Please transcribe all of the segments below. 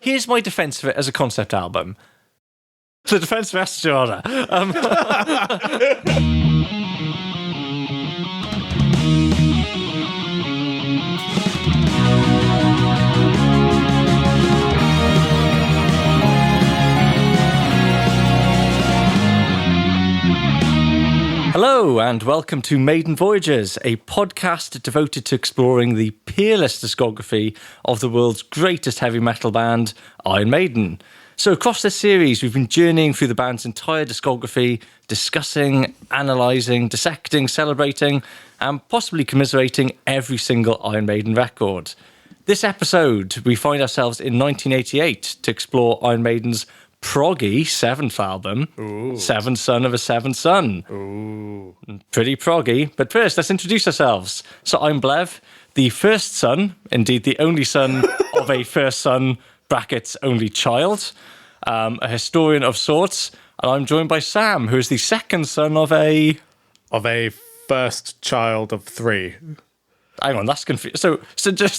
here's my defense of it as a concept album. The defense of Estrada. Hello and welcome to Maiden Voyages, a podcast devoted to exploring the peerless discography of the world's greatest heavy metal band, Iron Maiden. So across this series, we've been journeying through the band's entire discography, discussing, analysing, dissecting, celebrating, and possibly commiserating every single Iron Maiden record. This episode, we find ourselves in 1988 to explore Iron Maiden's proggy 7th album, Ooh. Seventh Son of a Seventh Son. Ooh. Pretty proggy, but first let's introduce ourselves. So I'm Bledd, the first son, indeed the only son of a first son, brackets only child, a historian of sorts, and I'm joined by Sam, who is the second son of a first child of 3. Hang on, that's confusing. So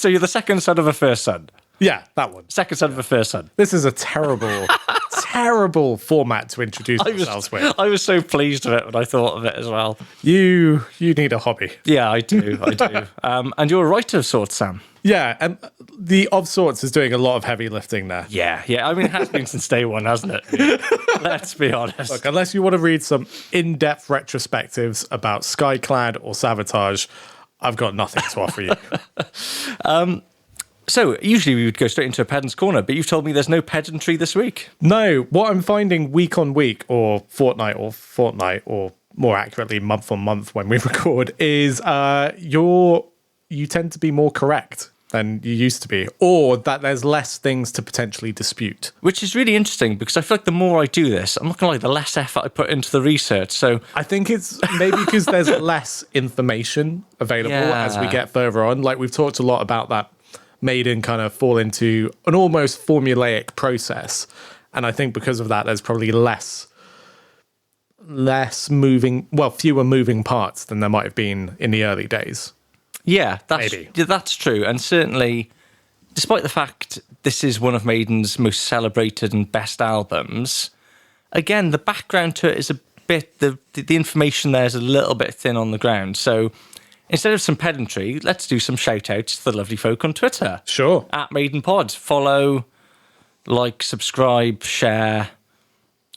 you're the second son of a first son? Yeah, that one. Second son of a first son. This is a terrible, terrible format to introduce ourselves with. I was so pleased with it when I thought of it as well. You need a hobby. Yeah, I do. And you're a writer of sorts, Sam. Yeah, and the of sorts is doing a lot of heavy lifting there. Yeah. I mean, it has been since day one, hasn't it? Let's be honest. Look, unless you want to read some in-depth retrospectives about Skyclad or Sabotage, I've got nothing to offer you. So, usually we would go straight into a pedant's corner, but you've told me there's no pedantry this week. No, what I'm finding week on week, or fortnight, or more accurately month on month when we record, is you tend to be more correct than you used to be, or that there's less things to potentially dispute. Which is really interesting, because I feel like the more I do this, I'm not going to lie, the less effort I put into the research. So I think it's maybe because there's less information available as we get further on. Like we've talked a lot about that Maiden kind of fall into an almost formulaic process. And I think because of that, there's probably fewer moving parts than there might have been in the early days. Yeah, that's true. And certainly, despite the fact this is one of Maiden's most celebrated and best albums, again, the background to it is a bit, the information there is a little bit thin on the ground. So instead of some pedantry, let's do some shout-outs to the lovely folk on Twitter. Sure. At MaidenPod. Follow, like, subscribe, share,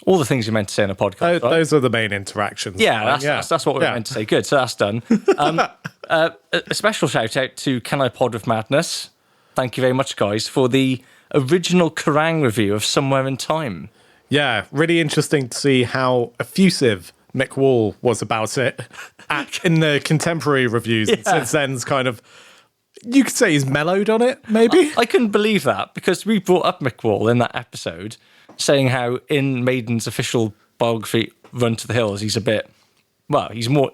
all the things you're meant to say in a podcast. Those are the main interactions. Yeah, that's what we're meant to say. Good, so that's done. A special shout-out to Can I Pod with Madness? Thank you very much, guys, for the original Kerrang review of Somewhere in Time. Yeah, really interesting to see how effusive Mick Wall was about it in the contemporary reviews. Yeah. Since then's kind of, you could say he's mellowed on it, maybe? I couldn't believe that, because we brought up Mick Wall in that episode, saying how in Maiden's official biography, Run to the Hills, he's a bit, he's more,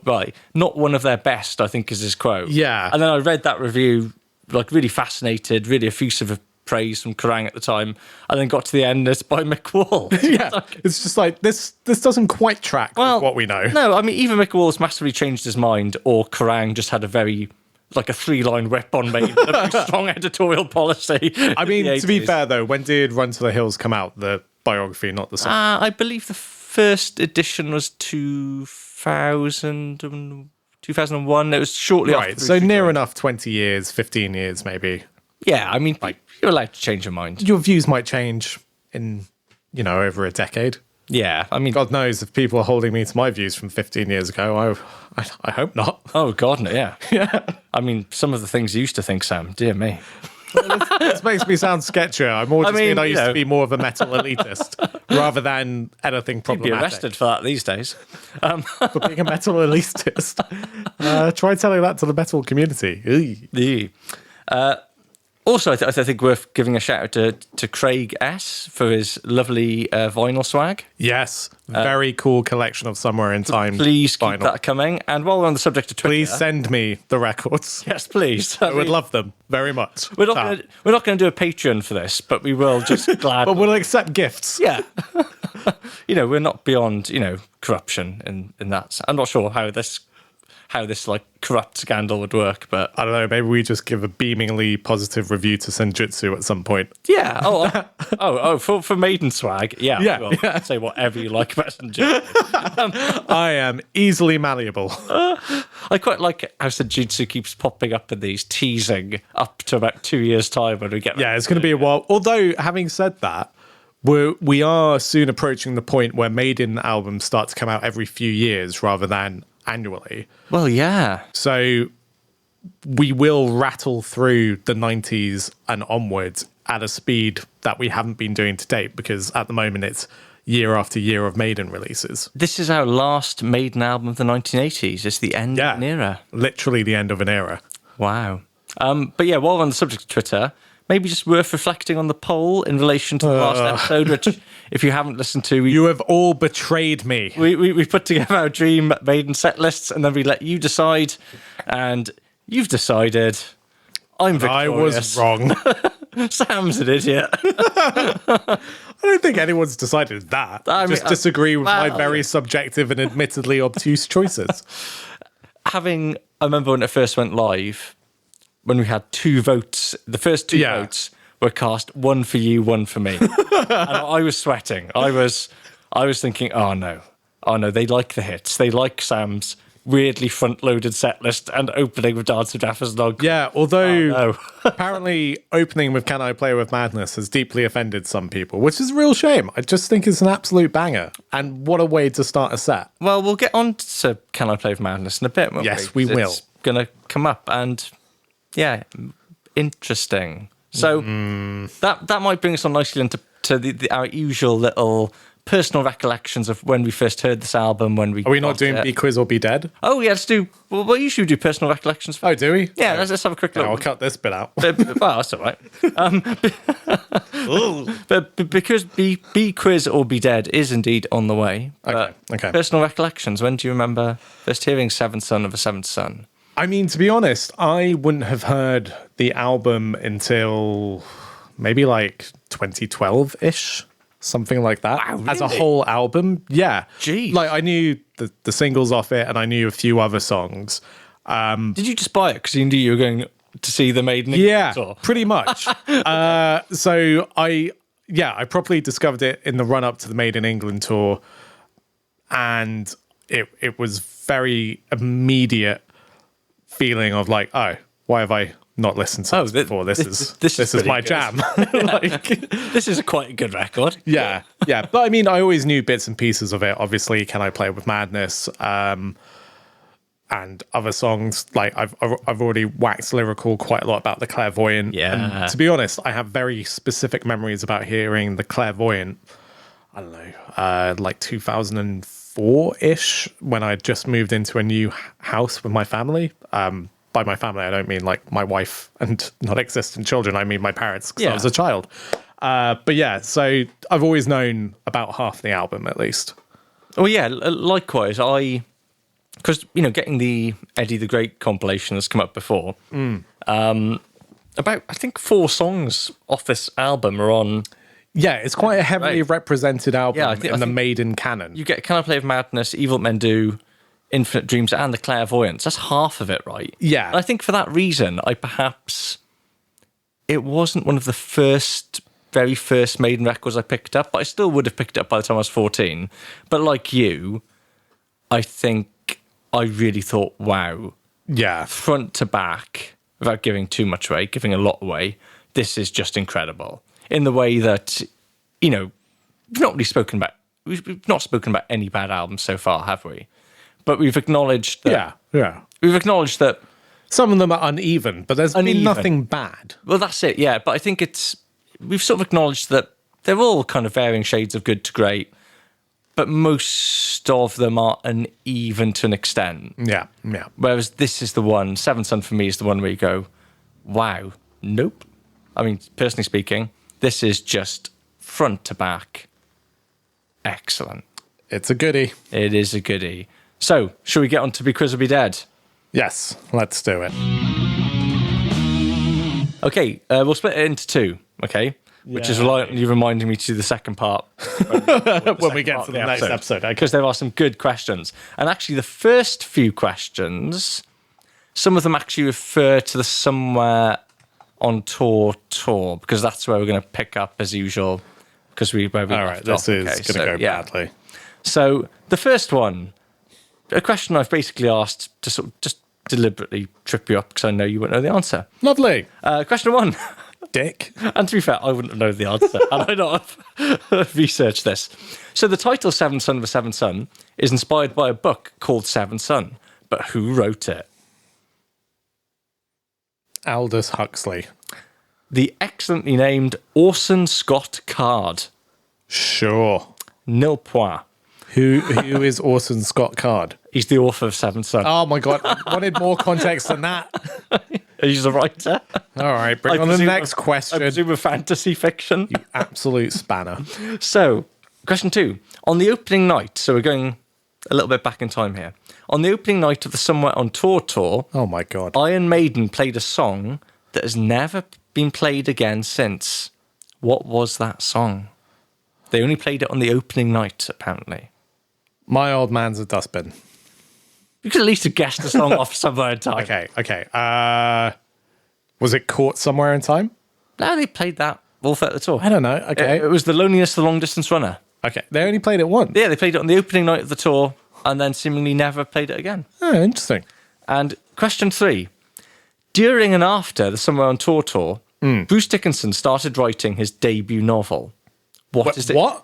not one of their best, I think is his quote. Yeah. And then I read that review, like really fascinated, really effusive of praise from Kerrang at the time, and then got to the end, it's by Mick Wall. Yeah, it's just like, this doesn't quite track with what we know. No, I mean, either Mick Wall's massively changed his mind, or Kerrang just had a 3-line whip on Maiden, a very strong editorial policy. I mean, to be fair though, when did Run to the Hills come out? The biography, not the song. I believe the first edition was 2001. It was shortly after. Right, so near enough 20 years, 15 years maybe. Yeah, I mean, you're allowed to change your mind. Your views might change in, over a decade. Yeah, I mean, God knows if people are holding me to my views from 15 years ago. I hope not. Oh, God, no, yeah. Yeah. I mean, some of the things you used to think, Sam, dear me. This makes me sound sketchier. I used to be more of a metal elitist rather than anything problematic. You'd be arrested for that these days. For being a metal elitist. Try telling that to the metal community. Also, I think worth giving a shout out to Craig S for his lovely vinyl swag. Yes, very cool collection of Somewhere in Time. Please keep vinyl. that coming. And while we're on the subject of Twitter, please send me the records. Yes, please. I would love them very much. We're not going to do a Patreon for this, but we will just gladly. But we'll accept gifts. Yeah. We're not beyond corruption in that. I'm not sure how this corrupt scandal would work, but I don't know, maybe we just give a beamingly positive review to Senjutsu at some point. Yeah. For Maiden swag, yeah. Yeah, Well, yeah. say whatever you like about St. John. I am easily malleable. I quite like how Senjutsu keeps popping up in these, teasing up to about 2 years' time when we get. Yeah, it's going to be a while. Although, having said that, we are soon approaching the point where Maiden albums start to come out every few years rather than annually. Well, yeah. So we will rattle through the 90s and onwards at a speed that we haven't been doing to date, because at the moment it's year after year of Maiden releases. This is our last Maiden album of the 1980s. It's the end of an era. Literally the end of an era. Wow. But yeah, while we're on the subject of Twitter, maybe just worth reflecting on the poll in relation to the last episode, which, if you haven't listened to, You have all betrayed me. we put together our dream Maiden set lists, and then we let you decide, and you've decided. I'm victorious. I was wrong. Sam's an idiot. I don't think anyone's decided that. I just disagree with my very subjective and admittedly obtuse choices. I remember when it first went live, when we had 2 votes, the first 2 votes were cast, one for you, one for me. And I was sweating. I was thinking, oh no, they like the hits. They like Sam's weirdly front-loaded set list and opening with Dance of Daffodils Dog. Yeah, although apparently opening with Can I Play With Madness has deeply offended some people, which is a real shame. I just think it's an absolute banger. And what a way to start a set. Well, we'll get on to Can I Play With Madness in a bit, won't we? Yes, we will. It's going to come up, and yeah, interesting. So that might bring us on nicely into our usual little personal recollections of when we first heard this album. Are we not doing Be Quiz or Be Dead? Oh yeah, let's do. Well, we usually do personal recollections. Oh, do we? Yeah, let's have a quick look. I'll cut this bit out. Well, that's all right. But because Be Quiz or Be Dead is indeed on the way. Okay. Personal recollections. When do you remember first hearing Seventh Son of a Seventh Son? I mean, to be honest, I wouldn't have heard the album until maybe like 2012-ish. Something like that. Wow, really? As a whole album. Yeah. Jeez. Like, I knew the singles off it, and I knew a few other songs. Did you just buy it because you knew you were going to see the Maiden? Yeah, tour? pretty much. So I properly discovered it in the run-up to the Maiden England tour, and it was very immediate feeling of like, oh, why have I not listened to this before? This is my good. jam. Like, This is quite a good record. yeah. But I mean, I always knew bits and pieces of it. Obviously, Can I Play With Madness? And other songs. Like I've already waxed lyrical quite a lot about the Clairvoyant. Yeah. And to be honest, I have very specific memories about hearing the Clairvoyant. I don't know, like 2004-ish, when I just moved into a new house with my family. By my family, I don't mean like my wife and non-existent children. I mean my parents, because I was a child. But yeah, so I've always known about half the album at least. Oh yeah, likewise. Because getting the Eddie the Great compilation has come up before. About I think 4 songs off this album are on. Yeah, it's quite a heavily represented album in the Maiden canon. You get Can I Play With Madness, Evil Men Do, Infinite Dreams, and the Clairvoyance. That's half of it, right? Yeah. And I think for that reason, it wasn't one of the very first Maiden records I picked up, but I still would have picked it up by the time I was 14. But like you, I think I really thought, wow. Yeah. Front to back, without giving too much away, giving a lot away, this is just incredible. In the way that, we've not spoken about any bad albums so far, have we? But we've acknowledged that. Yeah. We've acknowledged that some of them are uneven, but there's been nothing bad. Well, that's it, yeah. But I think we've sort of acknowledged that they're all kind of varying shades of good to great, but most of them are uneven to an extent. Yeah. Whereas this is the one, Seventh Son for me is the one where you go, wow, nope. I mean, personally speaking, this is just front to back excellent. It's a goodie. It is a goodie. So, shall we get on to Be Quiz or Be Dead? Yes, let's do it. Okay, we'll split it into 2, okay? Which is you reminding me to do the second part. When we get to the next episode. Because there are some good questions. And actually, the first few questions, some of them actually refer to the Somewhere on tour, because that's where we're going to pick up as usual. Because all right, this is going to go badly. So the first one, a question I've basically asked to sort of just deliberately trip you up because I know you won't know the answer. Lovely. Question 1. Dick. And to be fair, I wouldn't have known the answer. And I not have researched this. So the title Seventh Son of a Seventh Son is inspired by a book called Seventh Son. But who wrote it? Aldous Huxley. The excellently named Orson Scott Card. Sure. Nil point. Who is Orson Scott Card? He's the author of Seventh Son. Oh my God. I wanted more context than that. He's a writer. All right. Bring on the next question. I presume a fantasy fiction. You absolute spanner. So, question 2. On the opening night, so we're going a little bit back in time here. On the opening night of the Somewhere on tour, Oh my God. Iron Maiden played a song that has never been played again since. What was that song? They only played it on the opening night, apparently. My Old Man's a Dustbin. You could at least have guessed the song off Somewhere in Time. Okay. Was it Caught Somewhere in Time? No, they played that all throughout the tour. I don't know. Okay. It was The Loneliness of the Long Distance Runner. Okay. They only played it once. Yeah, they played it on the opening night of the tour and then seemingly never played it again. Oh, interesting. And question 3. During and after the Somewhere on Tour, Bruce Dickinson started writing his debut novel. What is it? What?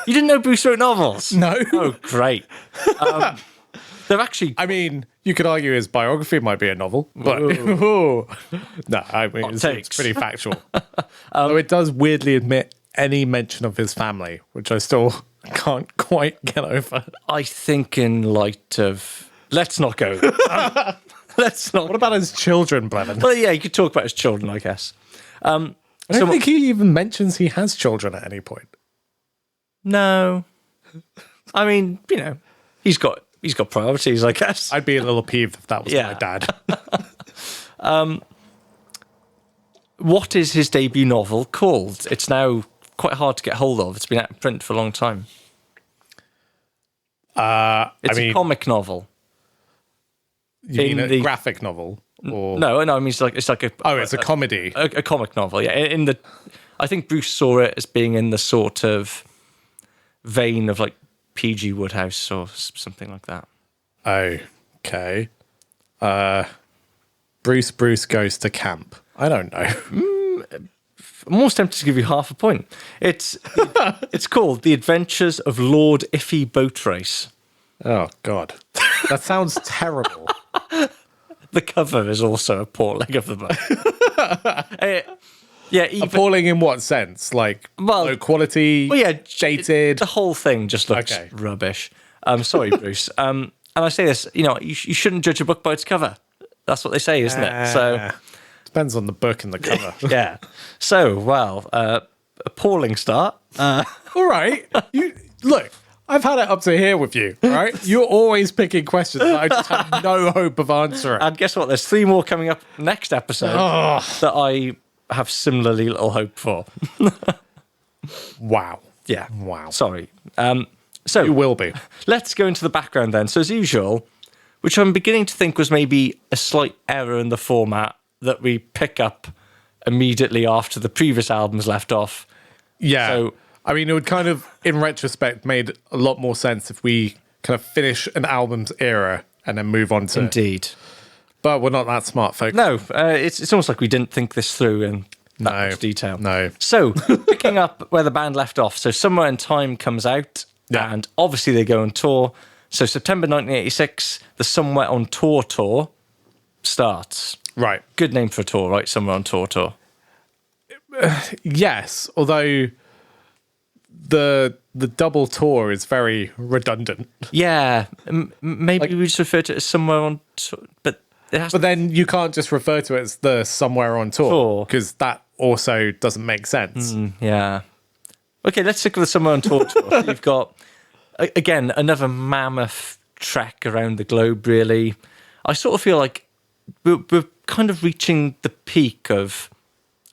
You didn't know Bruce wrote novels? No. Oh, great. They're actually... I mean, you could argue his biography might be a novel, but no, I mean, it's pretty factual. Though it does weirdly admit any mention of his family, which I still can't quite get over. I think in light of... Let's not go. Let's not... What about his children, Blevin? Well, yeah, you could talk about his children, I guess. I don't think he even mentions he has children at any point. No. I mean, you know, he's got priorities, I guess. I'd be a little peeved if that was my dad. What is his debut novel called? It's now quite hard to get hold of. It's been out of print for a long time. It's a comic novel. You mean a graphic novel? Or... No, I mean it's like a it's a comedy. A comic novel, yeah. I think Bruce saw it as being in the sort of vein of like P.G. Wodehouse or something like that. Okay. Bruce goes to camp. I don't know. I'm almost tempted to give you half a point. It's called The Adventures of Lord Iffy Boat Race. Oh, God. That sounds terrible. The cover is also appalling of the book. Appalling in what sense? Like low quality, dated? The whole thing just looks rubbish. Sorry, Bruce. And I say this, you shouldn't judge a book by its cover. That's what they say, isn't it? So depends on the book and the cover. Yeah. So, appalling start. All right. Look. I've had it up to here with you, all right? You're always picking questions that I just have no hope of answering. And guess what? There's 3 more coming up next episode that I have similarly little hope for. Wow. Yeah. Wow. Sorry. So you will be. Let's go into the background then. So as usual, which I'm beginning to think was maybe a slight error in the format that we pick up immediately after the previous albums left off. Yeah. So, I mean, it would kind of, in retrospect, made a lot more sense if we kind of finish an album's era and then move on to... Indeed. But we're not that smart, folks. No, it's almost like we didn't think this through in that much detail. No. So, picking up where the band left off. So, Somewhere in Time comes out, and obviously they go on tour. So, September 1986, the Somewhere on Tour starts. Right. Good name for a tour, right? Somewhere on Tour. Yes, although... The double tour is very redundant. Yeah, maybe we just refer to it as Somewhere on Tour, but it has. But then you can't just refer to it as the Somewhere on Tour because that also doesn't make sense. Yeah. Okay, let's stick with the Somewhere on Tour. You've got again another mammoth trek around the globe. Really, I sort of feel like we're kind of reaching the peak of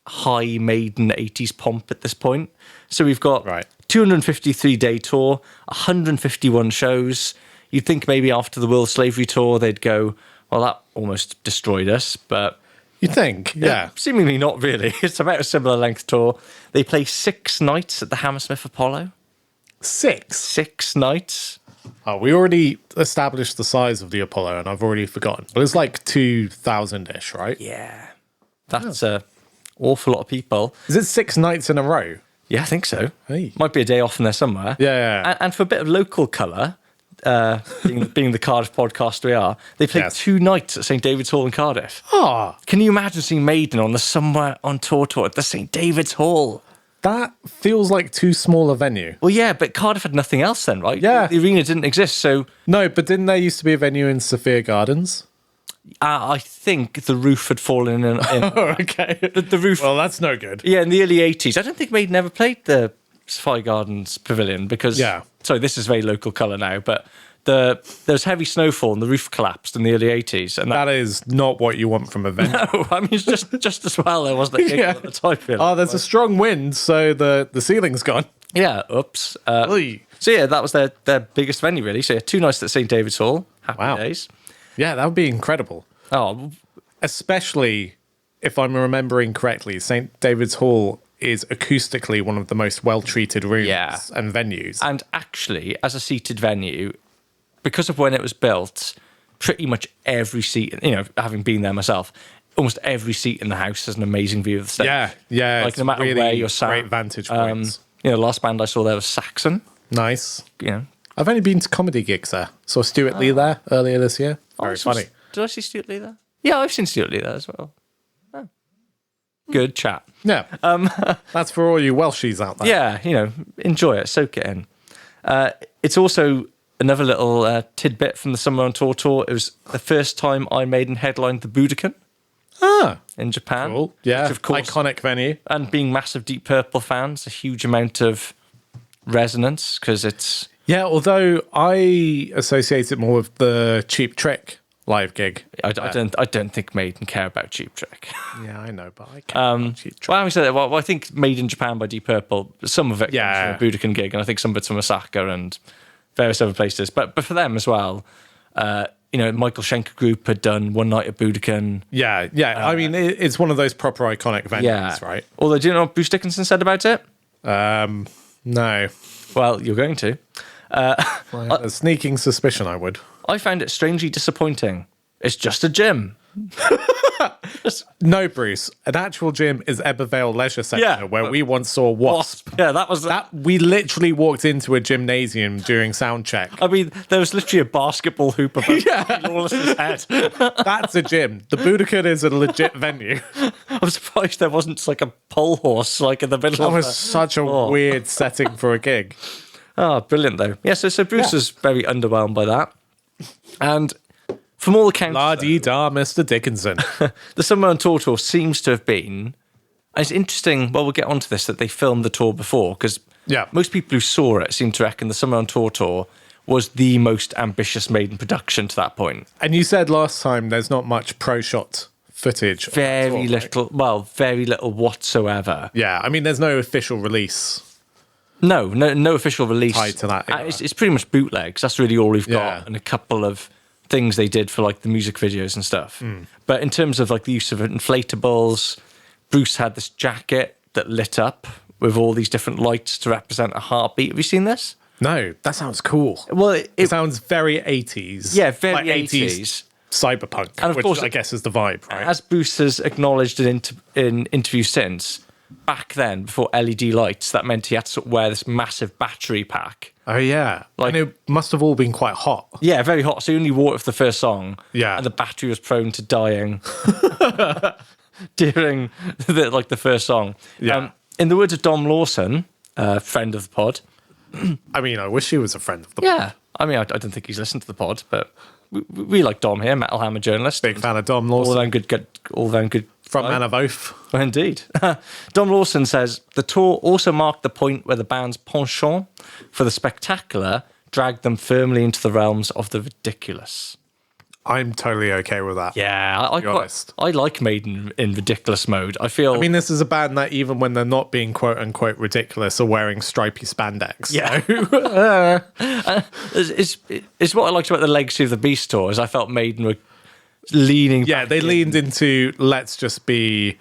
high Maiden 80s pomp at this point. So we've got 253-day tour, 151 shows. You'd think maybe after the World Slavery Tour, they'd go, well, that almost destroyed us. But You think? Yeah. Seemingly not really. It's about a similar length tour. They play 6 nights at the Hammersmith Apollo. 6? 6 nights. Oh, we already established the size of the Apollo, and I've already forgotten. But it's like 2,000-ish, right? Yeah. That's an awful lot of people. Is it 6 nights in a row? Yeah, I think so. Hey. Might be a day off in there somewhere. Yeah. And for a bit of local colour, being the Cardiff podcast we are, they played 2 nights at St David's Hall in Cardiff. Oh, Can you imagine seeing Maiden on the Somewhere on Tour at the St David's Hall? that feels like too small a venue. Well, yeah, but Cardiff had nothing else then, right? Yeah. The arena didn't exist, so No, but didn't there used to be a venue in Sophia Gardens? I think the roof had fallen in. Oh, okay. The roof. Well, that's no good. Yeah, in the early 80s. I don't think Maiden ever played the Sophia Gardens Pavilion because... Yeah. Sorry, this is very local colour now, but there was heavy snowfall and the roof collapsed in the early 80s. And That is not what you want from a venue. no, I mean, it's just as well there wasn't a gig Yeah. at the time. Really. Oh, there's a strong wind, so the ceiling's gone. Yeah, oops. Oy. So yeah, that was their biggest venue, really. So yeah, 2 nights at St David's Hall. Happy Wow. days. Yeah, that would be incredible. Oh, Especially if I'm remembering correctly, St. David's Hall is acoustically one of the most well-treated rooms Yeah. and venues. and actually, as a seated venue, because of when it was built, pretty much every seat, having been there myself, almost every seat in the house has an amazing view of the stage. Yeah. Like it's no matter really where you're sat. great vantage points. The last band I saw there was Saxon. Nice. You know, I've only been to comedy gigs there. Saw Stuart Lee there earlier this year. Very funny. Did I see Stuart Lee there? Yeah, I've seen Stuart Lee there as well. Oh. Good chat. Yeah. That's for all you Welshies out there. Yeah, enjoy it, soak it in. It's also another little tidbit from the Summer on Tour. It was the first time Iron Maiden headlined the Budokan Ah, in Japan. cool. Yeah. Which, of course, Iconic venue. and being massive Deep Purple fans, a huge amount of resonance because it's... Yeah, although I associate it more with the Cheap Trick live gig. I don't think Maiden care about Cheap Trick. Yeah, I know, but I can't. Cheap Trick. Well, having said that, I think Made in Japan by Deep Purple, some of it Yeah. comes from a Budokan gig, and I think some of it's from Osaka and various other places. But for them as well, Michael Schenker Group had done one night at Budokan. Yeah. I mean, it's one of those proper iconic venues, right? Although, do you know what Bruce Dickinson said about it? No. Well, you're going to. A sneaking suspicion I would. I found it strangely disappointing. It's just a gym. No, Bruce. An actual gym is Ebervale Leisure Centre, Yeah. where we once saw Wasp. Yeah, that was That we literally walked into a gymnasium during sound check. I mean, there was literally a basketball hoop above Lawless's head. That's a gym. The Budokan is a legit venue. I'm surprised there wasn't just like a pole horse like in the middle That of was such a weird setting for a gig. Oh, brilliant though. Yeah, so Bruce was very underwhelmed by that. And from all accounts, La-dee-da, Mr. Dickinson. the Summer on Tour seems to have been, and it's interesting, well, we'll get onto this, that they filmed the tour before, because most people who saw it seem to reckon the Summer on Tour was the most ambitious Maiden production to that point. And you said last time there's not much pro-shot footage. Very little whatsoever. Yeah, I mean, there's no official release. No official release. Tied to that era. It's pretty much bootlegs. That's really all we've got. Yeah. And a couple of things they did for like the music videos and stuff. But in terms of like the use of inflatables, Bruce had this jacket that lit up with all these different lights to represent a heartbeat. Have you seen this? No, that sounds cool. Well, It sounds very 80s. Yeah, very like 80s. Cyberpunk, And of which course, I guess is the vibe, right? as Bruce has acknowledged in interviews since, back then, before LED lights, that meant he had to sort of wear this massive battery pack. Oh, yeah. Like- And it must have all been quite hot. Yeah, very hot. So he only wore it for the first song. Yeah. And the battery was prone to dying during the first song. Yeah. In the words of Dom Lawson, friend of the pod. I mean, I wish he was a friend of the Yeah. I mean, I don't think he's listened to the pod, but we like Dom here, Metal Hammer journalist. Big fan of Dom All Lawson. them good. Front man of Oath. Well, indeed. Dom Lawson says, the tour also marked the point where the band's penchant for the spectacular dragged them firmly into the realms of the ridiculous. I'm totally okay with that. Yeah, honest. I like Maiden in ridiculous mode. I mean, this is a band that even when they're not being quote unquote ridiculous are wearing stripy spandex. Yeah. It's what I liked about the Legacy of the Beast tour, is I felt Maiden were leaning. Yeah, back they in. leaned into let's just be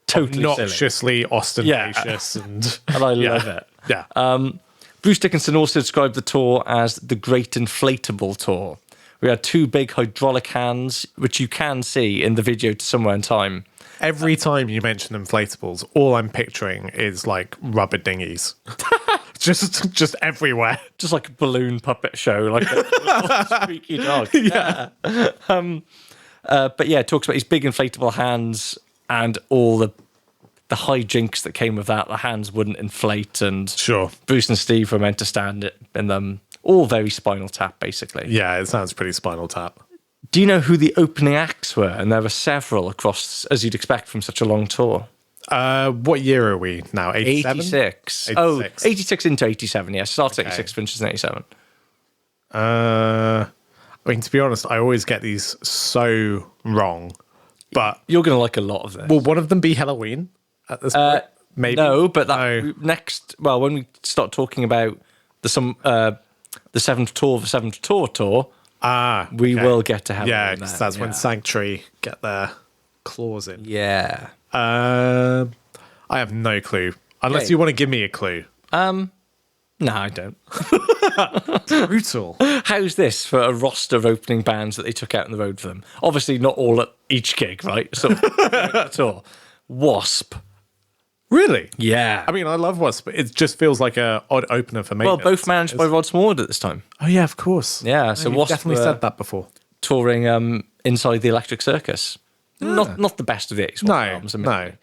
Totally silly. obnoxiously ostentatious and I love it. Yeah. Bruce Dickinson also described the tour as the Great Inflatable Tour. We had 2 big hydraulic hands, which you can see in the video to Somewhere in Time. Every time you mention inflatables, all I'm picturing is like rubber dinghies. just everywhere. Just like a balloon puppet show, like a little squeaky dog. Yeah. But yeah, it talks about his big inflatable hands and all the hijinks that came with that. The hands wouldn't inflate, and Sure. Bruce and Steve were meant to stand in them. All very Spinal Tap, basically. Yeah, it sounds pretty Spinal Tap. Do you know who the opening acts were? And there were several across, as you'd expect from such a long tour. What year are we now? 87? 86. 86. Oh, 86 into 87, yes. Starts Okay. 86, finishes in 87. I mean, to be honest, I always get these so wrong. But You're going to like a lot of this. will one of them be Halloween at this point? Maybe. No, but No. next, well, when we start talking about the 7th tour, we okay. will get to Halloween. Yeah, then, because that's when yeah. Sanctuary get their claws in. Yeah. I have no clue. Unless Okay. you want to give me a clue. No, I don't. Brutal. How's this for a roster of opening bands that they took out on the road for them? Obviously, not all at each gig, right? So, tour. Wasp. Really? Yeah. I mean, I love Wasp, but it just feels like a odd opener for me. Well, both managed by Rod Smallwood at this time. Oh, yeah, of course. Yeah, so You've Wasp definitely were said that before. touring inside the Electric Circus. Not the best of the 80s No, albums, admittedly.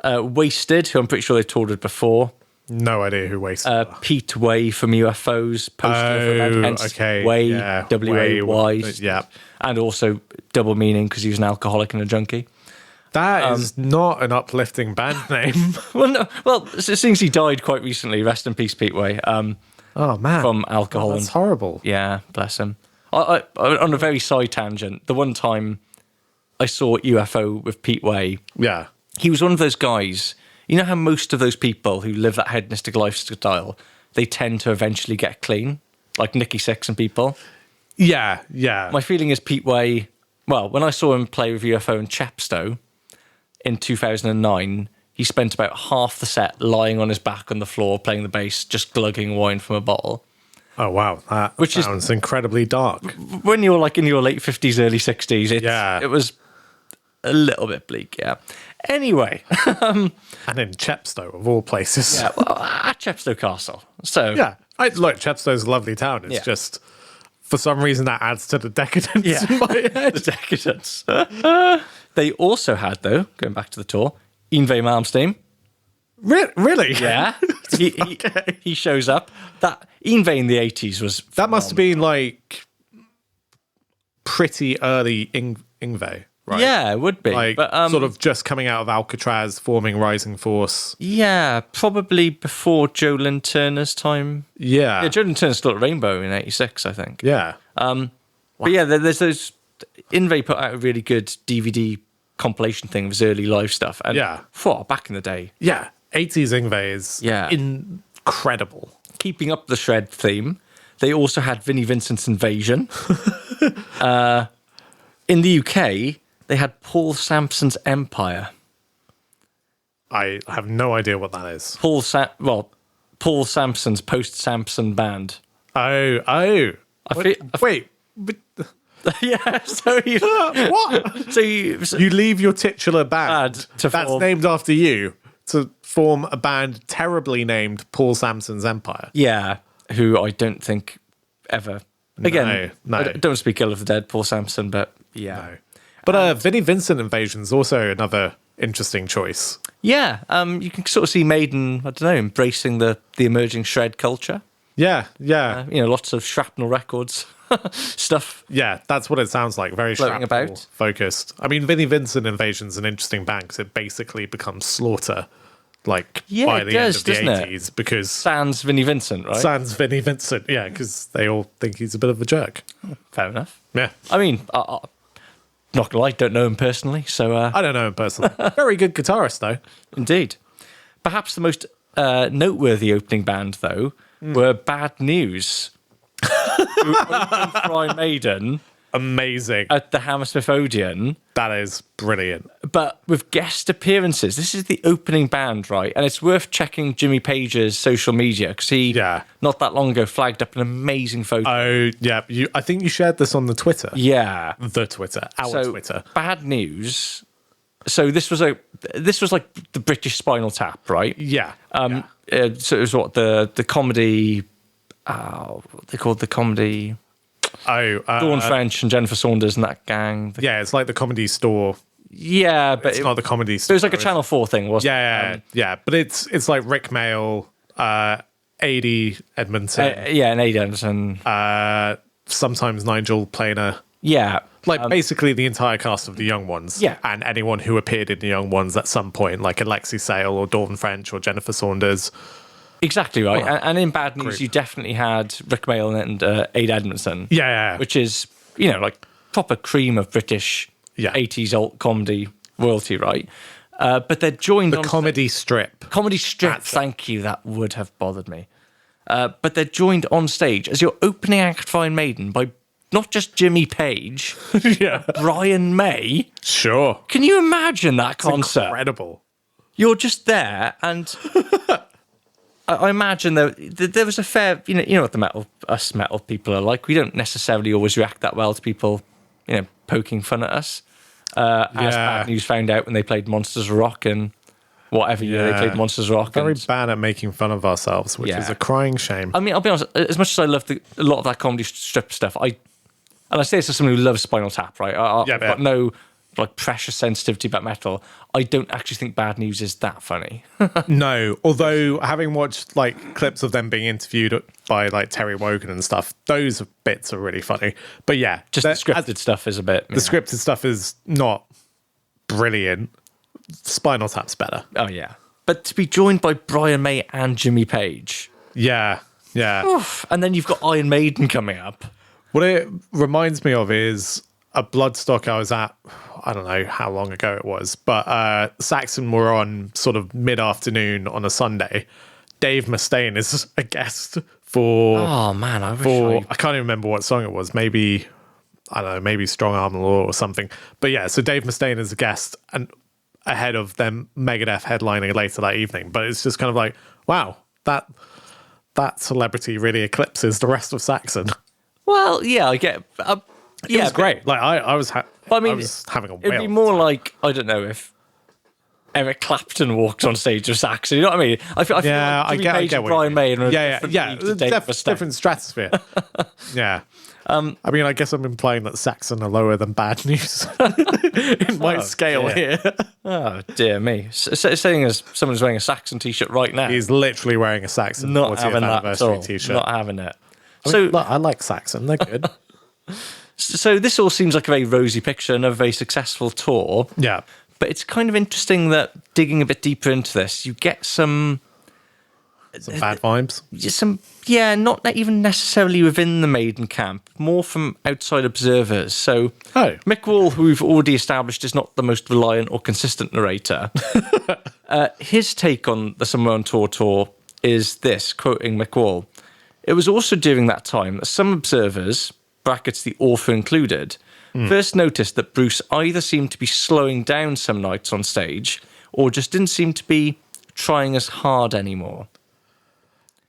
no. Wasted, who I'm pretty sure they toured with before. No idea who Wasted are. Pete Way from UFOs, poster for that, hence okay. Way, Yeah, W-A-Y. yeah. And also double meaning because he was an alcoholic and a junkie. That is not an uplifting band name. Well, no, well, since he died quite recently, rest in peace, Pete Way, Oh, man. from alcohol. That's and horrible. Yeah, bless him. I, on a very side tangent, the one time I saw UFO with Pete Way, Yeah. he was one of those guys. You know how most of those people who live that hedonistic lifestyle, they tend to eventually get clean, like Nicky Six and people. Yeah, yeah. My feeling is Pete Way. Well, when I saw him play with UFO in Chepstow in 2009, he spent about half the set lying on his back on the floor playing the bass, just glugging wine from a bottle. Oh, wow. That Which is- sounds incredibly dark. When you're like in your late 50s, early 60s, it was a little bit bleak, yeah. Anyway. And in Chepstow, of all places. Yeah, well, at Chepstow Castle. So Yeah. Look, Chepstow's a lovely town. It's Yeah. just, for some reason, that adds to the decadence in my head. the decadence. They also had, though, going back to the tour, Yngwie Malmsteen. Really? Yeah, he shows up. That Yngwie in the 80s was That must have been like pretty early Yngwie, right? Yeah, it would be. Like but, sort of just coming out of Alcatraz, forming Rising Force. Yeah, probably before Joe Lynn Turner's time. Yeah. Yeah, Joe Lynn Turner still at Rainbow in 86, I think. Yeah. But yeah, there's those. Yngwie put out a really good DVD compilation thing of his early live stuff. And Yeah. back in the day. Yeah. 80s Yngwie is Yeah. incredible. Keeping up the shred theme, they also had Vinnie Vincent's Invasion. In the UK, they had Paul Sampson's Empire. I have no idea what that is. Paul Sampson's post-Sampson band. Oh. Wait. But, Yeah, so you, what? so you, You leave your titular band to that's form- named after you to form a band terribly named Paul Sampson's Empire. yeah, who I don't think ever. Again, No. I don't speak ill of the dead, Paul Sampson, but yeah. No. But Vinnie Vincent Invasion's also another interesting choice. Yeah, you can sort of see Maiden, I don't know, embracing the emerging shred culture. Yeah. Lots of shrapnel records stuff. Yeah, that's what it sounds like. Very Floating shrapnel about. focused. I mean, Vinnie Vincent Invasion's an interesting band because it basically becomes Slaughter, like Yeah, by it the does, end of the doesn't it? 80s, because Sans Vinnie Vincent, right? sans Vinnie Vincent. Yeah, because they all think he's a bit of a jerk. Fair enough. Yeah, I mean, not gonna lie, don't know him personally, so I don't know him personally. Very good guitarist though. indeed. Perhaps the most noteworthy opening band, though, were Bad News, who opened for Iron Maiden amazing. at the Hammersmith Odeon, That is brilliant. but with guest appearances. This is the opening band, right? And it's worth checking Jimmy Page's social media because he, not that long ago, flagged up an amazing photo. Oh, yeah. I think you shared this on the Twitter. Yeah. The Twitter. Our Twitter. Bad news. So this was like the British Spinal Tap, right? Yeah. So it was what the comedy. What they called the comedy. Dawn French and Jennifer Saunders and that gang. It's like the Comedy Store. Yeah, but it's not the Comedy Store. It was like a Channel 4 thing, wasn't it? Yeah. But it's like Rick Mail, A.D. Edmondson. And A.D. Edmondson. Sometimes Nigel Planer. Yeah. Like basically the entire cast of the Young Ones. Yeah. And anyone who appeared in the Young Ones at some point, like Alexi Sale or Dawn French or Jennifer Saunders. Exactly right. And in Bad News, you definitely had Rick Mail and A.D. Edmondson. Yeah. Which is, like proper cream of British 80s alt comedy royalty, right? But they're joined on comedy strip. Comedy strip, thank you. That would have bothered me. But they're joined on stage as your opening act for Iron Maiden by not just Jimmy Page, Brian May. Sure. Can you imagine that concert? Incredible. You're just there, and I imagine there was a fair, you know what us metal people are like. We don't necessarily always react that well to people, poking fun at us. As Bad News found out when they played Monsters of Rock and whatever year they played Monsters of Rock. Very bad at making fun of ourselves, which is a crying shame. I mean, I'll be honest, as much as I love a lot of that comedy strip stuff, and I say this as someone who loves Spinal Tap, right? I've got no precious sensitivity about metal. I don't actually think Bad News is that funny. No, although having watched clips of them being interviewed by Terry Wogan and stuff, those bits are really funny. But yeah, just the scripted stuff is a bit. The scripted stuff is not brilliant. Spinal Tap's better. Oh yeah, but to be joined by Brian May and Jimmy Page. Yeah. Oof. And then you've got Iron Maiden coming up. What it reminds me of is a Bloodstock I was at, I don't know how long ago it was, but Saxon were on sort of mid-afternoon on a Sunday. Dave Mustaine is a guest for... Oh, man, I can't even remember what song it was. Maybe, I don't know, maybe Strong Arm Law or something. But yeah, so Dave Mustaine is a guest and ahead of them Megadeth headlining later that evening. But it's just kind of like, wow, that celebrity really eclipses the rest of Saxon. Well, yeah, I get... It was great. I was having a whale. It'd be more like, I don't know, if Eric Clapton walked on stage with Saxon. You know what I mean? I feel like Jimmy Page and Brian May and different stratosphere. Yeah. I mean, I guess I'm implying that Saxon are lower than Bad News in my scale here. Oh, dear me. Saying as someone who's wearing a Saxon t-shirt right now. He's literally wearing a Saxon 40th anniversary t-shirt. Not having it. I like Saxon. They're good. So this all seems like a very rosy picture and a very successful tour. Yeah. But it's kind of interesting that digging a bit deeper into this, you get some bad vibes. Not even necessarily within the Maiden camp, more from outside observers. So Mick Wall, who we've already established is not the most reliant or consistent narrator, his take on the Somewhere on tour is this, quoting Mick Wall: "It was also during that time that some observers, brackets the author included, first noticed that Bruce either seemed to be slowing down some nights on stage or just didn't seem to be trying as hard anymore."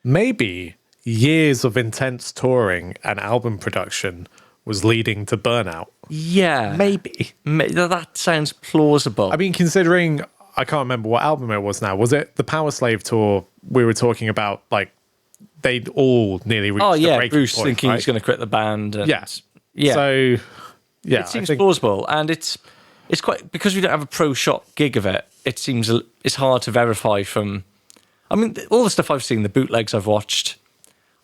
Maybe years of intense touring and album production was leading to burnout. Yeah. Maybe. That sounds plausible. I mean, considering, I can't remember what album it was now. Was it the Power Slave tour we were talking about, they'd all nearly reached the breaking Bruce point, thinking right? he's going to quit the band. And, yeah. So, yeah. It seems plausible. And it's quite, because we don't have a pro shot gig of it, it seems it's hard to verify from, I mean, all the stuff I've seen, the bootlegs I've watched,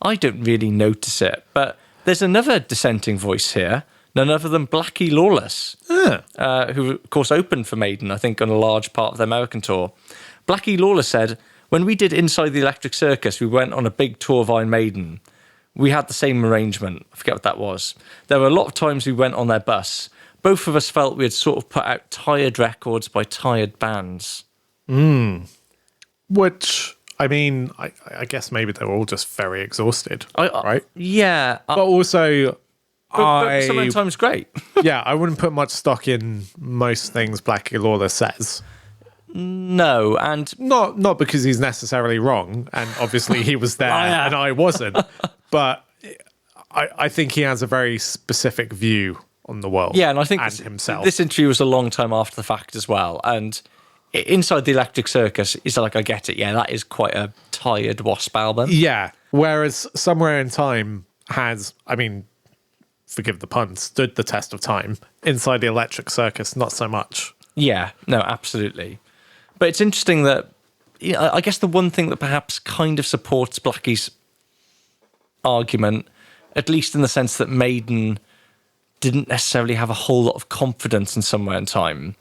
I don't really notice it. But there's another dissenting voice here, none other than Blackie Lawless, who, of course, opened for Maiden, I think, on a large part of their American tour. Blackie Lawless said, "When we did Inside the Electric Circus, we went on a big tour of Iron Maiden. We had the same arrangement." I forget what that was. "There were a lot of times we went on their bus. Both of us felt we had sort of put out tired records by tired bands." Which, I mean, I guess maybe they were all just very exhausted, right? Yeah. But also, But Summer in Time's great. Yeah, I wouldn't put much stock in most things Black Galore says. No, and Not because he's necessarily wrong, and obviously he was there and I wasn't, but I think he has a very specific view on the world. yeah, and I think himself. this interview was a long time after the fact as well. And Inside the Electric Circus is like, I get it. Yeah, that is quite a tired Wasp album. Yeah, whereas Somewhere in Time has, I mean, forgive the pun, stood the test of time. Inside the Electric Circus, not so much. Yeah, no, absolutely. But it's interesting that, you know, I guess the one thing that perhaps kind of supports Blackie's argument, at least in the sense that Maiden didn't necessarily have a whole lot of confidence in Somewhere in Time,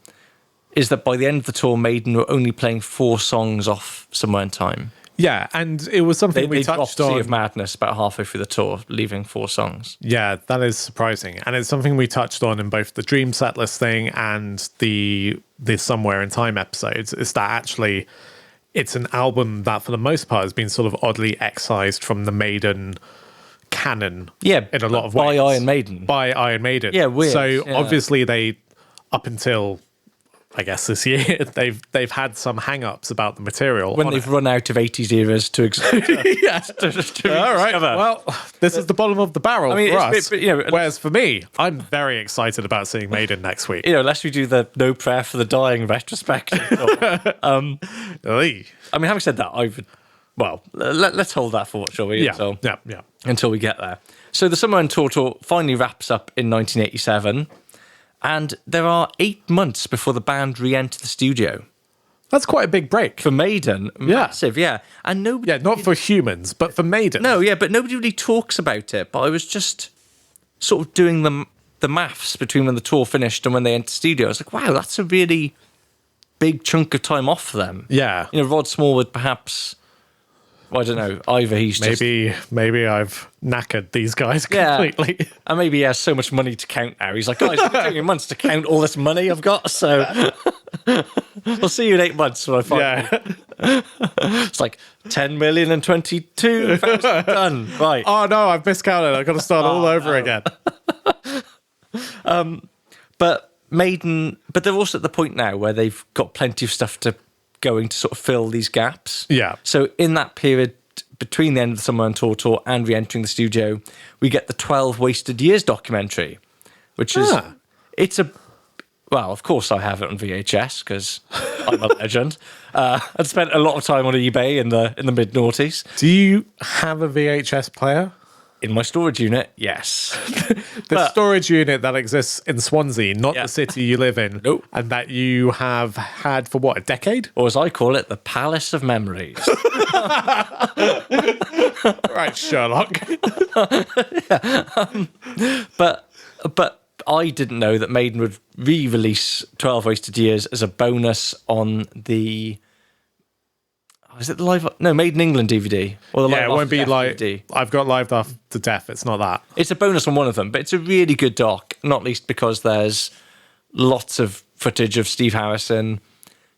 is that by the end of the tour, Maiden were only playing 4 songs off Somewhere in Time. Yeah, and it was something we touched Sea on. of Madness about halfway through the tour, leaving 4 songs. Yeah, that is surprising. And it's something we touched on in both the Dream Setlist thing and the Somewhere in Time episodes, is that actually it's an album that for the most part has been sort of oddly excised from the Maiden canon. Yeah, in a lot of ways. By Iron Maiden. By Iron Maiden. Yeah, weird. So yeah. obviously they, up until I guess this year, they've had some hang-ups about the material. When they've run out of 80s eras to All right. Well, this is the bottom of the barrel for us. But, you know, whereas for me, I'm very excited about seeing Maiden next week. You know, unless we do the No Prayer for the Dying retrospective. I mean, having said that, let's hold that thought, shall we? Yeah. Until we get there. So the Summer and Tour finally wraps up in 1987. And there are 8 months before the band re-enter the studio. That's quite a big break. For Maiden, massive, yeah. And nobody... Yeah, not for humans, but for Maiden. No, yeah, but nobody really talks about it. But I was just sort of doing the maths between when the tour finished and when they entered the studio. I was like, wow, that's a really big chunk of time off for them. Yeah. You know, Rod Smallwood perhaps... Well, I don't know. Either he's maybe I've knackered these guys completely. Yeah. And maybe he has so much money to count now. He's like, guys, it's taking me months to count all this money I've got. So we'll see you in 8 months when I find It's like 10,022,000 done. Right. Oh no, I've miscounted. I've got to start all over again. But Maiden, but they're also at the point now where they've got plenty of stuff going to sort of fill these gaps. Yeah. So in that period between the end of the Summer on Tour and re-entering the studio, we get the 12 Wasted Years documentary, which is well, of course I have it on VHS because I'm a legend. I'd spent a lot of time on eBay in the mid-noughties. Do you have a VHS player? In my storage unit, yes. The storage unit that exists in Swansea, not the city you live in. Nope. And that you have had for what, a decade? Or as I call it, the Palace of Memories. Right, Sherlock. But I didn't know that Maiden would re-release 12 Wasted Years as a bonus on the... Is it the Live... No, Maiden England DVD. Or the Live it won't be like... DVD. I've got Live After Death. It's not that. It's a bonus on one of them, but it's a really good doc, not least because there's lots of footage of Steve Harrison.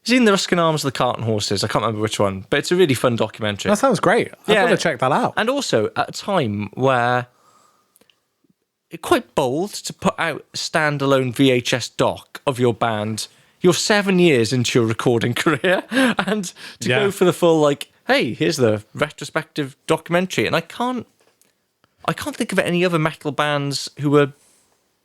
He's in the Ruskin Arms of the Cart and Horses. I can't remember which one, but it's a really fun documentary. That sounds great. I've got to check that out. And also, at a time where... It's quite bold to put out a standalone VHS doc of your band... You're 7 years into your recording career, and to go for the full, like, hey, here's the retrospective documentary. And I can't think of any other metal bands who were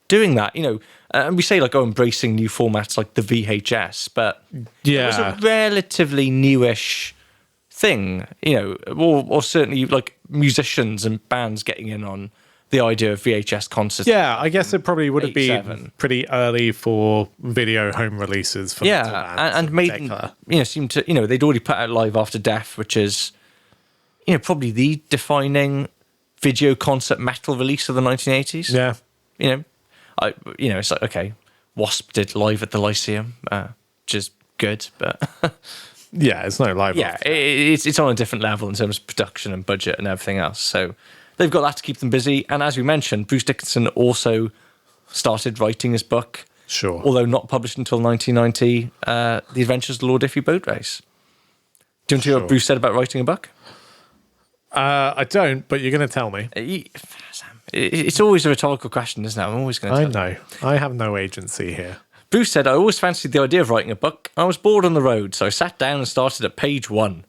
doing that, you know. And we say, like, embracing new formats like the VHS, but it was a relatively newish thing, you know, or certainly, like, musicians and bands getting in on the idea of VHS concerts. Yeah, I guess it probably would have been pretty early for video home releases for metal bands. And Maiden, you know, seemed to, you know, they'd already put out Live After Death, which is, you know, probably the defining video concert metal release of the 1980s. Yeah. You know, it's like, okay, Wasp did Live at the Lyceum, which is good, but... yeah, it's no Live Yeah, it's on a different level in terms of production and budget and everything else, so... They've got that to keep them busy. And as we mentioned, Bruce Dickinson also started writing his book. Sure. Although not published until 1990, The Adventures of the Lord Iffy Boat Race. Do you want to hear what Bruce said about writing a book? I don't, but you're going to tell me. It's always a rhetorical question, isn't it? I'm always going to. I know. I have no agency here. Bruce said, I always fancied the idea of writing a book. I was bored on the road, so I sat down and started at page 1.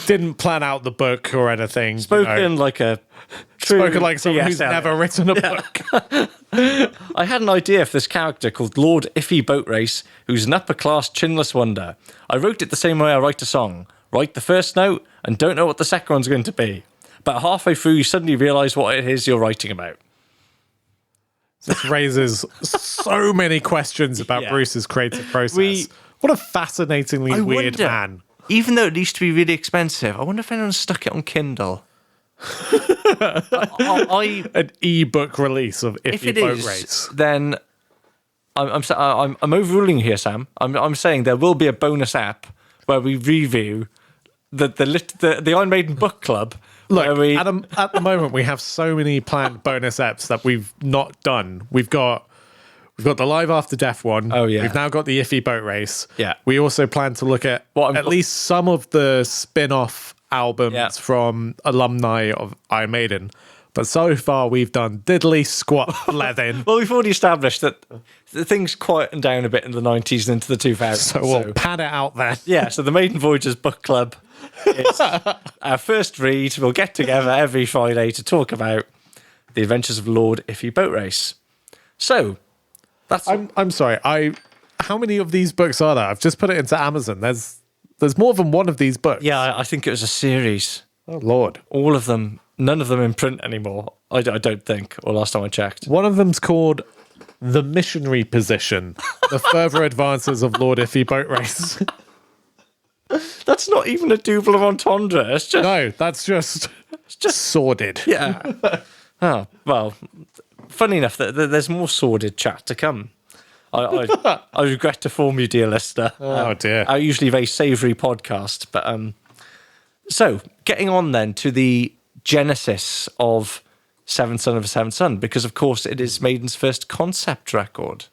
Didn't plan out the book or anything. Spoken like a true Spoken like someone who's TSL. never written a book. I had an idea for this character called Lord Iffy Boat Race, who's an upper-class chinless wonder. I wrote it the same way I write a song. Write the first note and don't know what the second one's going to be. But halfway through, you suddenly realise what it is you're writing about. This raises so many questions about Bruce's creative process. What a fascinatingly weird man. Even though it used to be really expensive, I wonder if anyone stuck it on Kindle. An e-book release of If Iffy it Boat is, Race. then I'm overruling here, Sam. I'm saying there will be a bonus app where we review the Iron Maiden book club. Look, where we, at the moment, we have so many planned bonus apps that we've not done. We've got the Live After Death one. Oh, yeah. We've now got the Iffy Boat Race. Yeah. We also plan to look at least some of the spin-off albums from alumni of Iron Maiden. But so far, we've done diddly squat Bledd. well, we've already established that the things quietened down a bit in the 90s and into the 2000s. So we'll pad it out there. Yeah, so the Maiden Voyagers book club is our first read. We'll get together every Friday to talk about the adventures of Lord Iffy Boat Race. So, that's... I'm sorry. How many of these books are there? I've just put it into Amazon. There's more than one of these books. Yeah, I think it was a series. Oh, Lord. All of them. None of them in print anymore, I don't think, or last time I checked. One of them's called The Missionary Position, The Further Advances of Lord Iffy Boat Race. That's not even a double entendre. It's just... No, that's just sordid. Yeah. Oh, well, funny enough, there's more sordid chat to come. I regret to inform you, dear listener. Oh, dear. Our usually very savoury podcast. But so, getting on then to the genesis of Seventh Son of a Seventh Son, because, of course, it is Maiden's first concept record.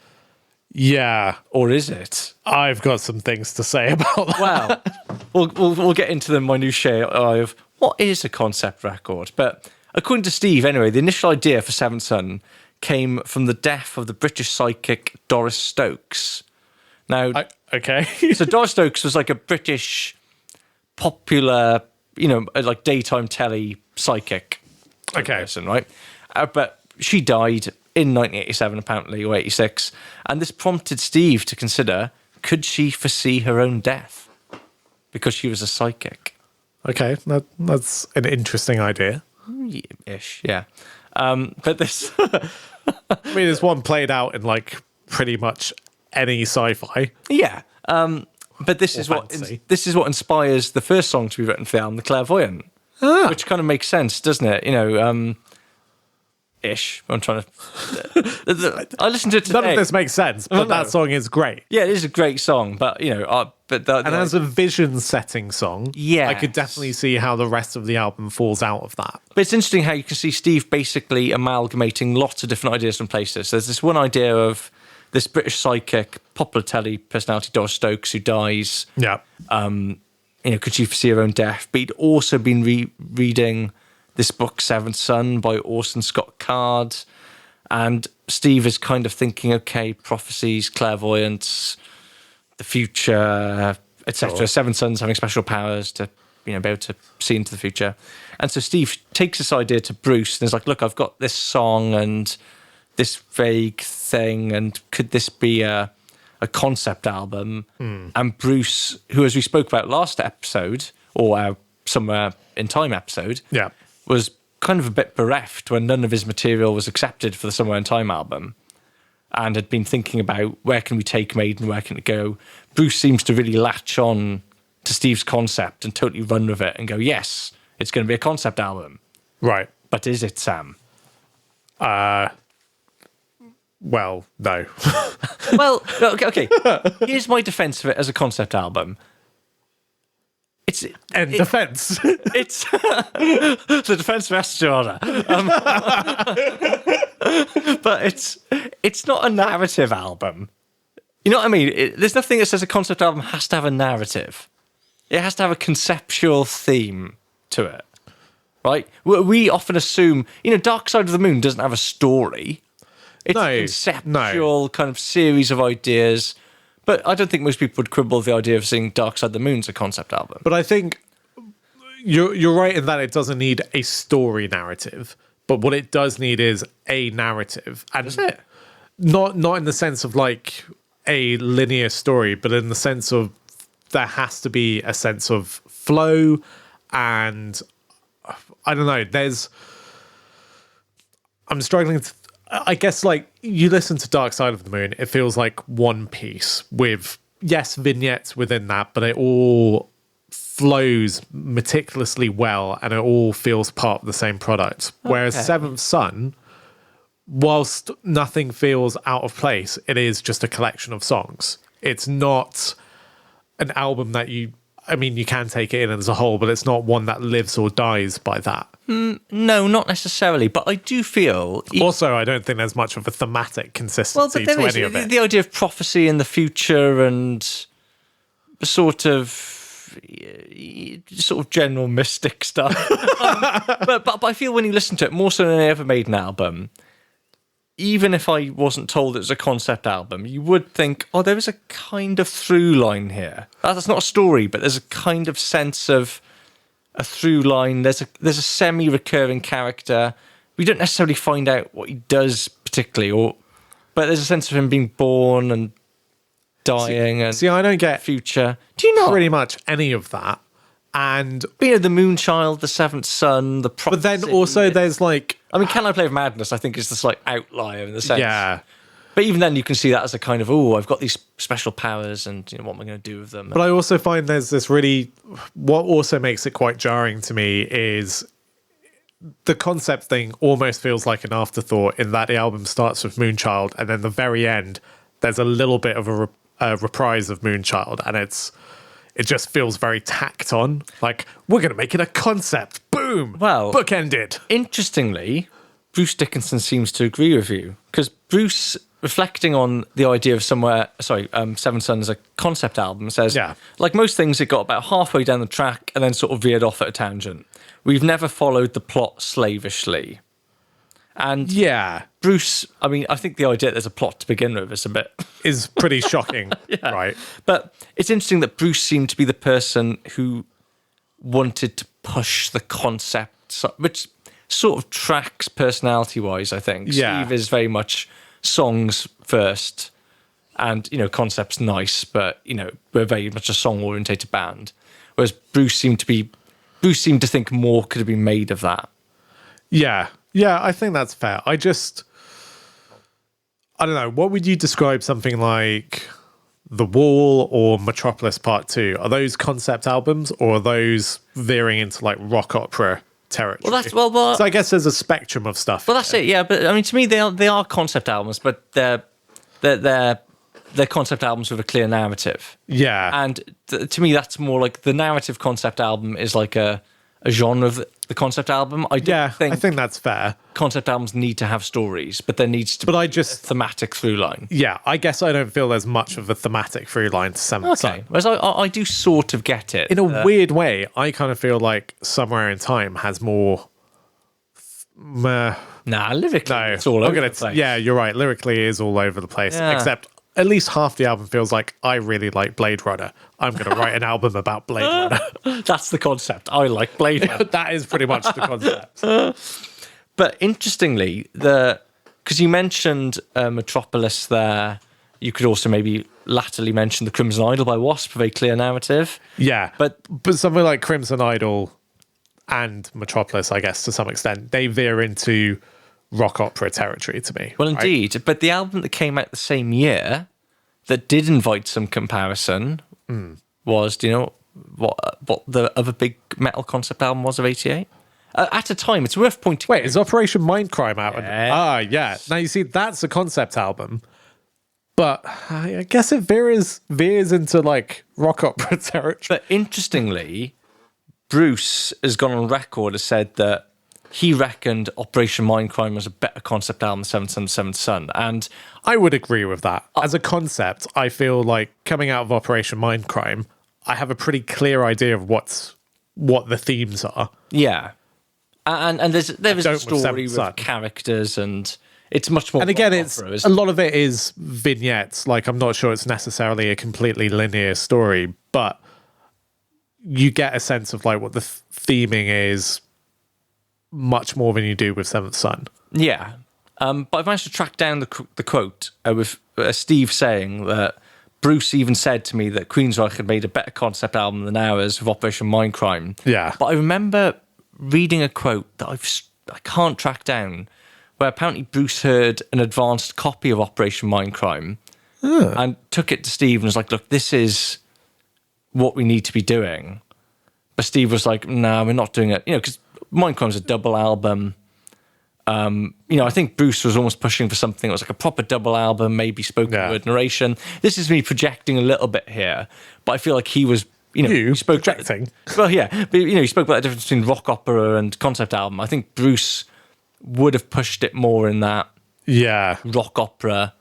Yeah. Or is it? I've got some things to say about that. Well, we'll get into the minutiae of what is a concept record. But according to Steve, anyway, the initial idea for Seventh Son came from the death of the British psychic Doris Stokes. Now, okay. So Doris Stokes was like a British popular, like daytime telly psychic person, right? But she died in 1987, apparently, or 86. And this prompted Steve to consider, could she foresee her own death? Because she was a psychic. Okay, that's an interesting idea. Ish, yeah. But this... I mean, this one played out in, like, pretty much any sci-fi. Yeah. But this is what inspires the first song to be written for the album, The Clairvoyant. Which kind of makes sense, doesn't it? Ish. I'm trying to... I listened to it today. None of this makes sense, but that song is great. Yeah, it is a great song, but, and as a vision-setting song, I could definitely see how the rest of the album falls out of that. But it's interesting how you can see Steve basically amalgamating lots of different ideas from places. There's this one idea of this British psychic, popular telly personality, Doris Stokes, who dies. Yeah. Could she foresee her own death? But he'd also been reading this book, Seventh Son, by Orson Scott Card. And Steve is kind of thinking, okay, prophecies, clairvoyance, the future, etc. Sure. Seventh Son's having special powers to, be able to see into the future. And so Steve takes this idea to Bruce and is like, look, I've got this song and this vague thing, and could this be a concept album? And Bruce, who, as we spoke about last episode, or our Somewhere in Time episode, was kind of a bit bereft when none of his material was accepted for the Somewhere in Time album, and had been thinking about where can we take Maiden, where can it go. Bruce seems to really latch on to Steve's concept and totally run with it and go, yes, it's going to be a concept album. Right. But is it, Sam? Well, no. Well, okay. Here's my defense of it as a concept album. Defense. It's the defense of Astronauta. But it's not a narrative album. You know what I mean? There's nothing that says a concept album has to have a narrative. it has to have a conceptual theme to it, right? We often assume, Dark Side of the Moon doesn't have a story. It's a conceptual kind of series of ideas. But I don't think most people would quibble with the idea of saying Dark Side of the Moon's a concept album. But I think you're right in that it doesn't need a story narrative. But what it does need is a narrative. And Is it? Not in the sense of like a linear story, but in the sense of there has to be a sense of flow, and I don't know, I'm struggling to, I guess, like, you listen to Dark Side of the Moon, it feels like one piece with, yes, vignettes within that, but it all flows meticulously well and it all feels part of the same product. Whereas Seventh Son, whilst nothing feels out of place, it is just a collection of songs. It's not an album that you can take it in as a whole, but it's not one that lives or dies by that. No, not necessarily, but I do feel... Also, I don't think there's much of a thematic consistency to any of it. The idea of prophecy in the future and sort of general mystic stuff. But I feel when you listen to it, more so than any other Maiden album, even if I wasn't told it was a concept album, you would think, oh, there is a kind of through line here. That's not a story, but there's a kind of sense of a through line. There's a semi-recurring character. We don't necessarily find out what he does particularly, but there's a sense of him being born and dying and I don't get future. Do you not? Pretty much any of that. And the Moonchild, the Seventh Son, the prophecy. But then also there's like, Can I Play with Madness? I think is the slight outlier in the sense. Yeah. But even then, you can see that as a kind of, I've got these special powers, and what am I going to do with them? But I also find there's this what also makes it quite jarring to me is the concept thing almost feels like an afterthought, in that the album starts with Moonchild, and then the very end, there's a little bit of a reprise of Moonchild, and it just feels very tacked on. Like, we're going to make it a concept. Boom. Well, bookended. Interestingly, Bruce Dickinson seems to agree with you, because Bruce, reflecting on the idea of Seventh Son as a concept album, says, like most things, it got about halfway down the track and then sort of veered off at a tangent. We've never followed the plot slavishly. And Bruce, I think the idea that there's a plot to begin with is pretty shocking, right? But it's interesting that Bruce seemed to be the person who wanted to push the concept, which sort of tracks personality-wise, I think. Steve is very much songs first, and, concept's nice, but, we're very much a song-orientated band. Whereas Bruce seemed to think more could have been made of that. Yeah, I think that's fair. I don't know, what would you describe something like The Wall or Metropolis Part 2? Are those concept albums, or are those veering into like rock opera territory? Well, so I guess there's a spectrum of stuff. Well, that's it, yeah. But to me, they are concept albums, but they're concept albums with a clear narrative. Yeah. And to me, that's more like the narrative concept album is like a genre of the concept album. I think that's fair. Concept albums need to have stories, but there needs to be a thematic through line. Yeah, I guess I don't feel there's much of a thematic through line to Seventh Son. Whereas I do sort of get it. In a weird way, I kind of feel like Somewhere in Time has more... lyrically, it's all over the place. Yeah, you're right. Lyrically, it is all over the place, except... At least half the album feels like, I really like Blade Runner. I'm going to write an album about Blade Runner. That's the concept. I like Blade Runner. That is pretty much the concept. But interestingly, because you mentioned Metropolis there, you could also maybe latterly mention The Crimson Idol by Wasp, a very clear narrative. Yeah, but something like Crimson Idol and Metropolis, I guess, to some extent, they veer into rock opera territory to me. Well, indeed. But the album that came out the same year that did invite some comparison was, do you know what the other big metal concept album was of 88? At a time, it's worth pointing out. Wait, is Operation Mindcrime out? Yeah. Yeah. Now, you see, that's a concept album, but I guess it veers into, like, rock opera territory. But interestingly, Bruce has gone on record, has said that he reckoned Operation Mindcrime was a better concept album than Seventh Son. And I would agree with that. As a concept, I feel like coming out of Operation Mindcrime, I have a pretty clear idea of what the themes are. Yeah. And there is a don't with story Seventh with Son. characters, and it's much more. And again, rock it's opera, a isn't it? lot of it is vignettes. Like, I'm not sure it's necessarily a completely linear story, but you get a sense of like what the theming is much more than you do with Seventh Son. Yeah. But I've managed to track down the quote with Steve saying that Bruce even said to me that Queensryche had made a better concept album than ours with Operation Mindcrime. Yeah. But I remember reading a quote that I can't track down, where apparently Bruce heard an advanced copy of Operation Mindcrime and took it to Steve and was like, look, this is what we need to be doing. But Steve was like, no, we're not doing it. You know, because Mindcrime's a double album. I think Bruce was almost pushing for something that was like a proper double album, maybe spoken word narration. This is me projecting a little bit here, but I feel like he was, he spoke projecting. But he spoke about the difference between rock opera and concept album. I think Bruce would have pushed it more in that rock opera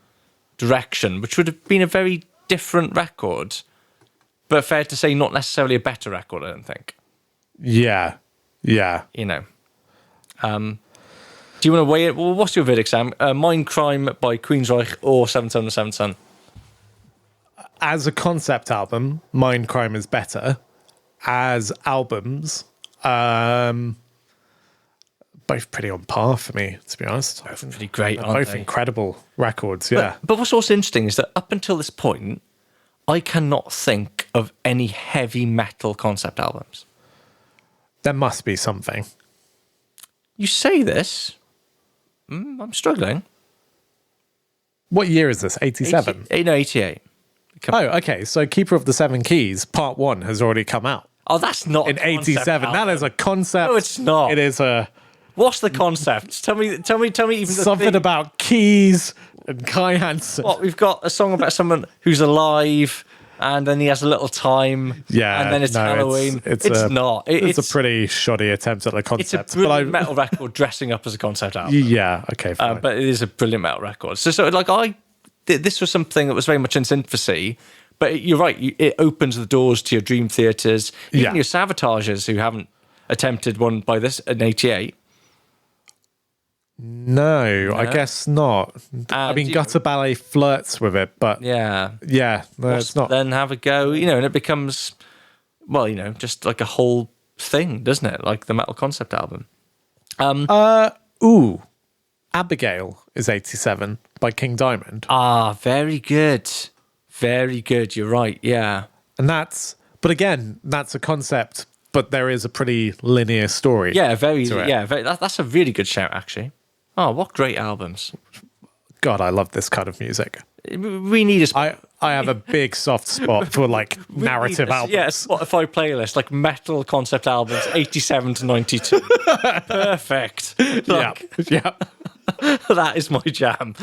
direction, which would have been a very different record, but fair to say, not necessarily a better record, I don't think. Yeah. Do you want to weigh it? Well, what's your verdict, Sam? Mindcrime by Queensryche or Seventh Son of Seventh Son? As a concept album, Mindcrime is better. As albums, both pretty on par for me, to be honest. Both pretty great, They're aren't both they? incredible records, yeah. But what's also interesting is that up until this point, I cannot think of any heavy metal concept albums. There must be something. You say this, I'm struggling. What year is this? 87? 88. Oh, okay. So Keeper of the Seven Keys, part 1, has already come out. Oh, that's not In a concept 87. album. That is a concept. No, it's not. It is a... What's the concept? Tell me even something about keys and Kai Hansen. What, we've got a song about someone who's alive, and then he has a little time, Yeah, and then it's Halloween. It's not. It's a pretty shoddy attempt at the It's a concept. brilliant metal record dressing up as a concept album. Yeah, okay, fine. But it is a brilliant metal record. So like this was something that was very much in its infancy. But you're right. It opens the doors to your Dream Theaters, even your Savages, who haven't attempted one by this in '88. No, I guess not. I mean, Gutter Ballet flirts with it, but no, it's not. Then have a go, and it becomes, just like a whole thing, doesn't it? Like the metal concept album. Abigail is 87 by King Diamond. Very good. Very good. You're right. Yeah. And that's a concept, but there is a pretty linear story. Yeah, that's a really good shout, actually. Oh, what great albums. God, I love this kind of music. We need I have a big soft spot for like narrative albums. Yeah, Spotify playlist, like metal concept albums, 87 to 92. Perfect. Yeah. That is my jam.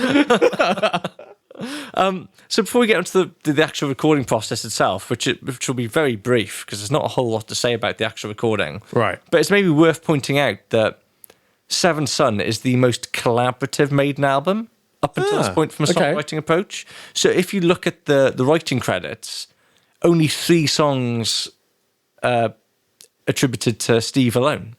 So before we get into the actual recording process itself, which will be very brief because there's not a whole lot to say about the actual recording. Right. But it's maybe worth pointing out that Seventh Son is the most collaborative Maiden album up until this point from a songwriting approach. So if you look at the writing credits, only 3 songs attributed to Steve alone.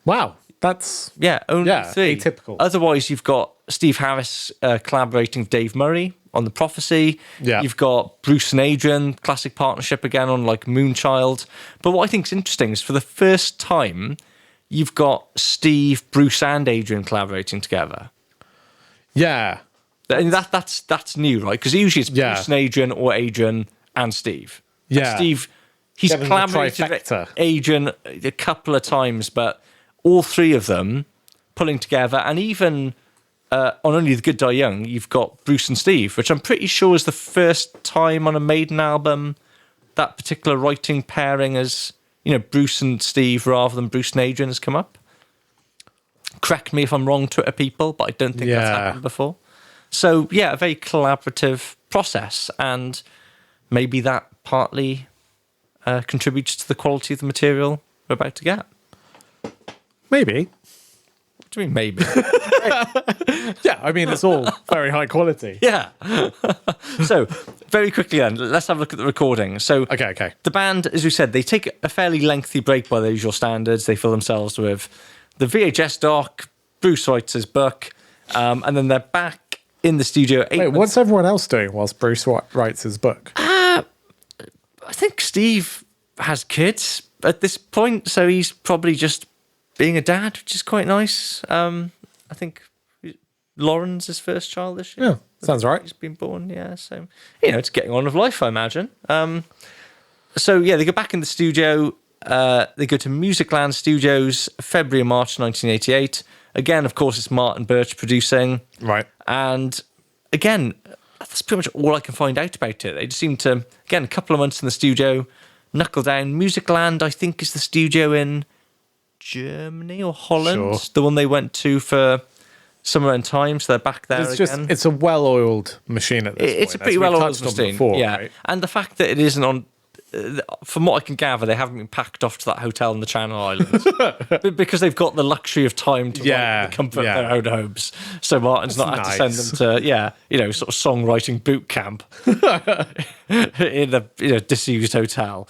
Wow. That's only 3. atypical. Otherwise, you've got Steve Harris collaborating with Dave Murray on The Prophecy. Yeah. You've got Bruce and Adrian, classic partnership again on like Moonchild. But what I think is interesting is for the first time, you've got Steve, Bruce, and Adrian collaborating together. Yeah. And that's new, right? Because usually it's Bruce and Adrian or Adrian and Steve. Yeah. And Steve, he's Getting the collaborated trifecta. with Adrian a couple of times, but all 3 of them pulling together, and even on Only the Good Die Young, you've got Bruce and Steve, which I'm pretty sure is the first time on a Maiden album that particular writing pairing as, Bruce and Steve rather than Bruce and Adrian has come up. Correct me if I'm wrong, Twitter people, but I don't think that's happened before. So, a very collaborative process, and maybe that partly contributes to the quality of the material we're about to get. Maybe. What do you mean, maybe? Yeah, I mean, it's all very high quality. Yeah. So, very quickly then, let's have a look at the recording. So Okay. the band, as we said, they take a fairly lengthy break by their usual standards. They fill themselves with the VHS doc, Bruce writes his book, and then they're back in the studio. Wait, what's everyone else doing whilst Bruce writes his book? I think Steve has kids at this point, so he's probably just being a dad, which is quite nice. I think Lauren's his first child this year. Yeah, sounds right. He's been born, yeah. So, it's getting on with life, I imagine. So, they go back in the studio. They go to Musicland Studios, February and March 1988. Again, of course, it's Martin Birch producing. Right. And again, that's pretty much all I can find out about it. They just seem to, again, a couple of months in the studio, knuckle down. Musicland, I think, is the studio in Germany or Holland. Sure. The one they went to for Summer and Time, so they're back there again. It's a well-oiled machine at this point. It's a pretty well-oiled machine, before, yeah. right? And the fact that it isn't on, from what I can gather, they haven't been packed off to that hotel in the Channel Islands because they've got the luxury of time to write in the comfort of their own homes. So Martin's not had to send them to, sort of songwriting boot camp in a disused hotel.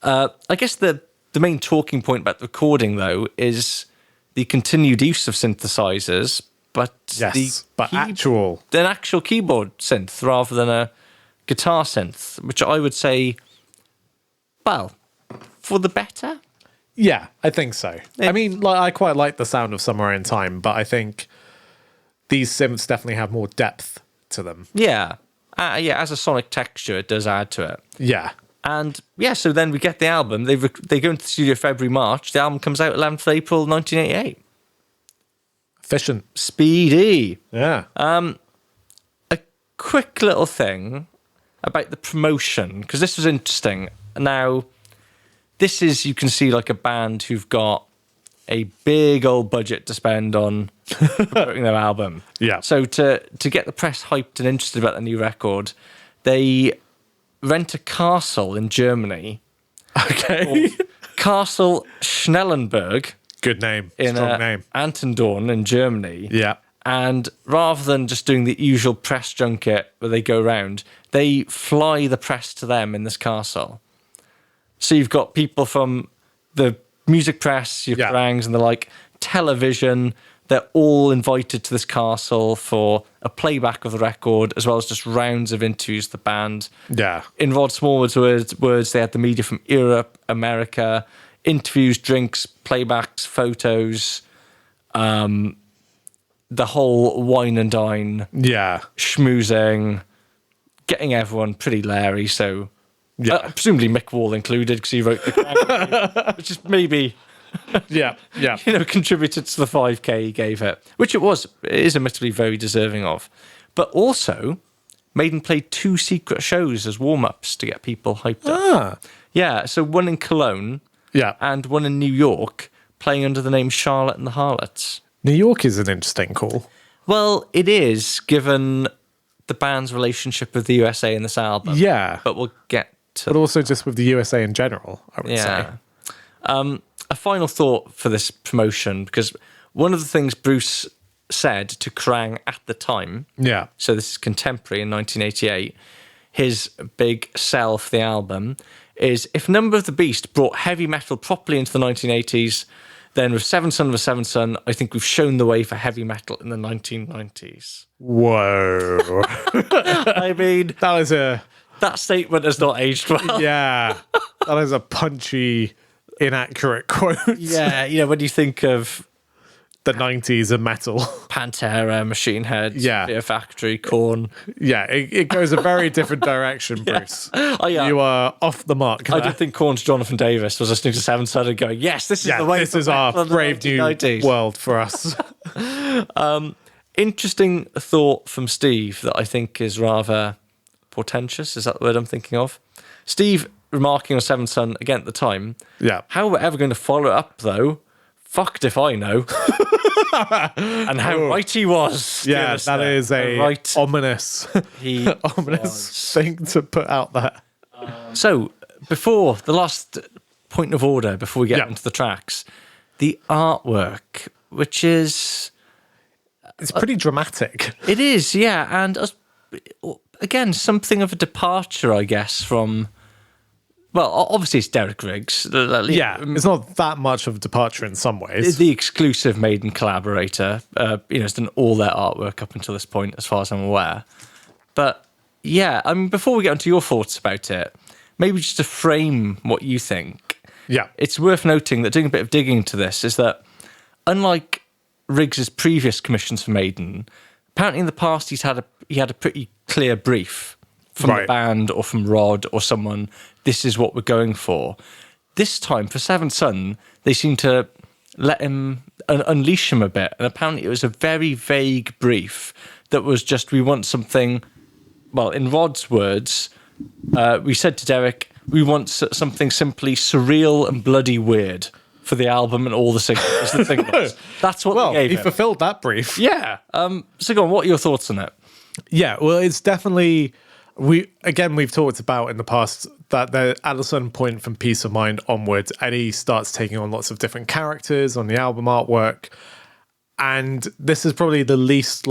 I guess the main talking point about the recording, though, is the continued use of synthesizers. But an actual keyboard synth rather than a guitar synth, which I would say, well, for the better. Yeah, I think so. I mean, I quite like the sound of Somewhere in Time, but I think these synths definitely have more depth to them. Yeah, as a sonic texture, it does add to it. Yeah. And so then we get the album. They go into the studio February, March. The album comes out 11th of April 1988. Efficient. Speedy. Yeah. A quick little thing about the promotion, because this was interesting. Now, this is, you can see, like a band who've got a big old budget to spend on promoting their album. Yeah. So to get the press hyped and interested about the new record, they rent a castle in Germany. Okay. Castle Schnellenberg. Good name. Strong name. Antendorn in Germany. Yeah. And rather than just doing the usual press junket where they go around, they fly the press to them in this castle. So you've got people from the music press, your Kerrangs and the like, television. They're all invited to this castle for a playback of the record, as well as just rounds of interviews with the band. Yeah. In Rod Smallwood's words, they had the media from Europe, America, interviews, drinks, playbacks, photos, the whole wine and dine, schmoozing, getting everyone pretty leery. So, presumably Mick Wall included, because he wrote the which is maybe, contributed to the 5K he gave it, which it is admittedly very deserving of. But also, Maiden played 2 secret shows as warm-ups to get people hyped up. Yeah, so one in Cologne. Yeah. And one in New York, playing under the name Charlotte and the Harlots. New York is an interesting call. Well, it is, given the band's relationship with the USA in this album. Yeah. But we'll get to... But also just with the USA in general, I would say. A final thought for this promotion, because one of the things Bruce said to Kerrang at the time, so this is contemporary in 1988, his big sell for the album is, if Number of the Beast brought heavy metal properly into the 1980s, then with Seventh Son of a Seventh Son, I think we've shown the way for heavy metal in the 1990s. Whoa. I mean, that statement has not aged well. Yeah. That is a punchy, inaccurate quote. Yeah, when you think of the 90s and metal. Pantera, Machine Head, Fear Factory, Korn. Yeah, it goes a very different direction, Bruce. You are off the mark there. I did think Korn's Jonathan Davis was listening to Seventh Son and going, yes, this is the way. This is our brave new world for us. Interesting thought from Steve that I think is rather portentous. Is that the word I'm thinking of? Steve remarking on Seventh Son again at the time. Yeah. How we're ever going to follow it up, though, fucked if I know. And how right he was. Yeah, that is a ominous thing to put out there. So, before the last point of order, before we get into the tracks, the artwork, which is... It's pretty dramatic. It is, yeah. And again, something of a departure, I guess, from... Well, obviously it's Derek Riggs. Yeah, it's not that much of a departure in some ways. The exclusive Maiden collaborator. Has done all their artwork up until this point, as far as I'm aware. But yeah, I mean, before we get onto your thoughts about it, maybe just to frame what you think. Yeah. It's worth noting that doing a bit of digging into this is that, unlike Riggs's previous commissions for Maiden, apparently in the past he had a pretty clear brief from the band or from Rod or someone. This is what we're going for. This time for Seventh Son, they seem to let him unleash him a bit, and apparently it was a very vague brief that was just, we want something. Well, in Rod's words, we said to Derek, we want something simply surreal and bloody weird for the album and all the singles. That's what they gave he him. fulfilled that brief. Yeah. So go on, what are your thoughts on it? Yeah, well, it's definitely... We've talked about in the past that at a certain point from Peace of Mind onwards, Eddie starts taking on lots of different characters on the album artwork. And this is probably the least,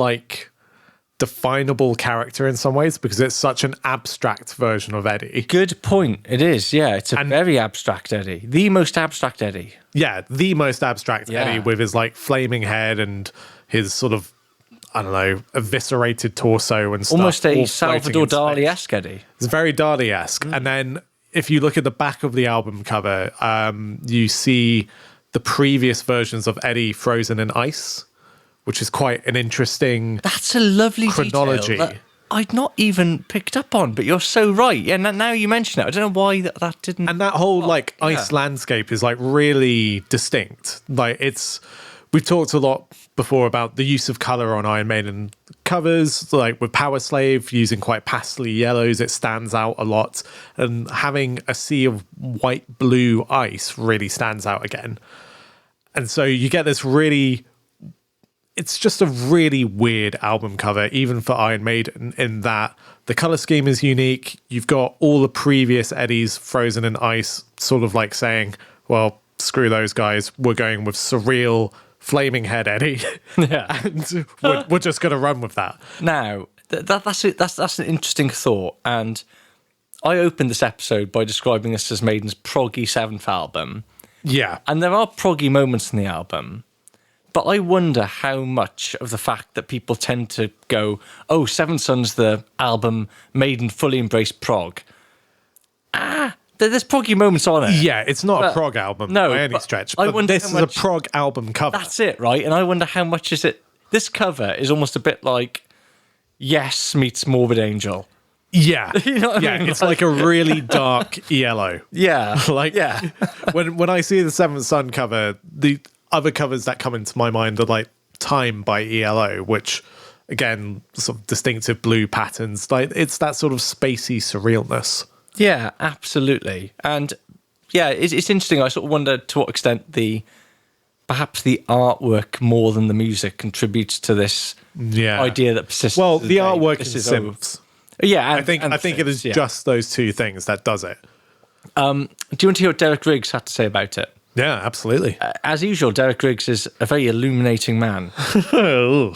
definable character in some ways because it's such an abstract version of Eddie. Good point. It is, yeah. It's a very abstract Eddie. The most abstract Eddie. Yeah, the most abstract Eddie with his, flaming head and his sort of, I don't know, eviscerated torso and stuff. Almost a Salvador Dali-esque Eddie. It's very Dali-esque. And then if you look at the back of the album cover, you see the previous versions of Eddie frozen in ice, which is quite an interesting... That's a lovely chronology. Detail that I'd not even picked up on, but you're so right. Yeah, now you mention it. I don't know why that didn't... And that whole, ice landscape is, really distinct. We've talked a lot before about the use of colour on Iron Maiden covers, with Power Slave using quite pastely yellows, it stands out a lot. And having a sea of white-blue ice really stands out again. And so you get this really... It's just a really weird album cover, even for Iron Maiden, in that the colour scheme is unique. You've got all the previous Eddies frozen in ice, sort of saying, well, screw those guys, we're going with surreal... flaming head Eddie, and we're just going to run with that. Now, that's an interesting thought, and I opened this episode by describing this as Maiden's proggy 7th album. Yeah. And there are proggy moments in the album, but I wonder how much of the fact that people tend to go, oh, Seventh Son's the album Maiden fully embraced prog. There's proggy moments on it. Yeah, it's not a prog album by any stretch, but this is a prog album cover. That's it, right? And I wonder how much is it... This cover is almost a bit like Yes meets Morbid Angel. Yeah. You know what I mean? It's like a really dark yellow. Yeah. When I see the Seventh Son cover, the other covers that come into my mind are Time by ELO, which, again, sort of distinctive blue patterns. It's that sort of spacey surrealness. Yeah, absolutely. And yeah, it's interesting. I sort of wonder to what extent perhaps the artwork more than the music contributes to this idea that persists. Well, the artwork is synths. Yeah, I think it is just those two things that does it. Do you want to hear what Derek Riggs had to say about it? Yeah, absolutely. As usual, Derek Riggs is a very illuminating man.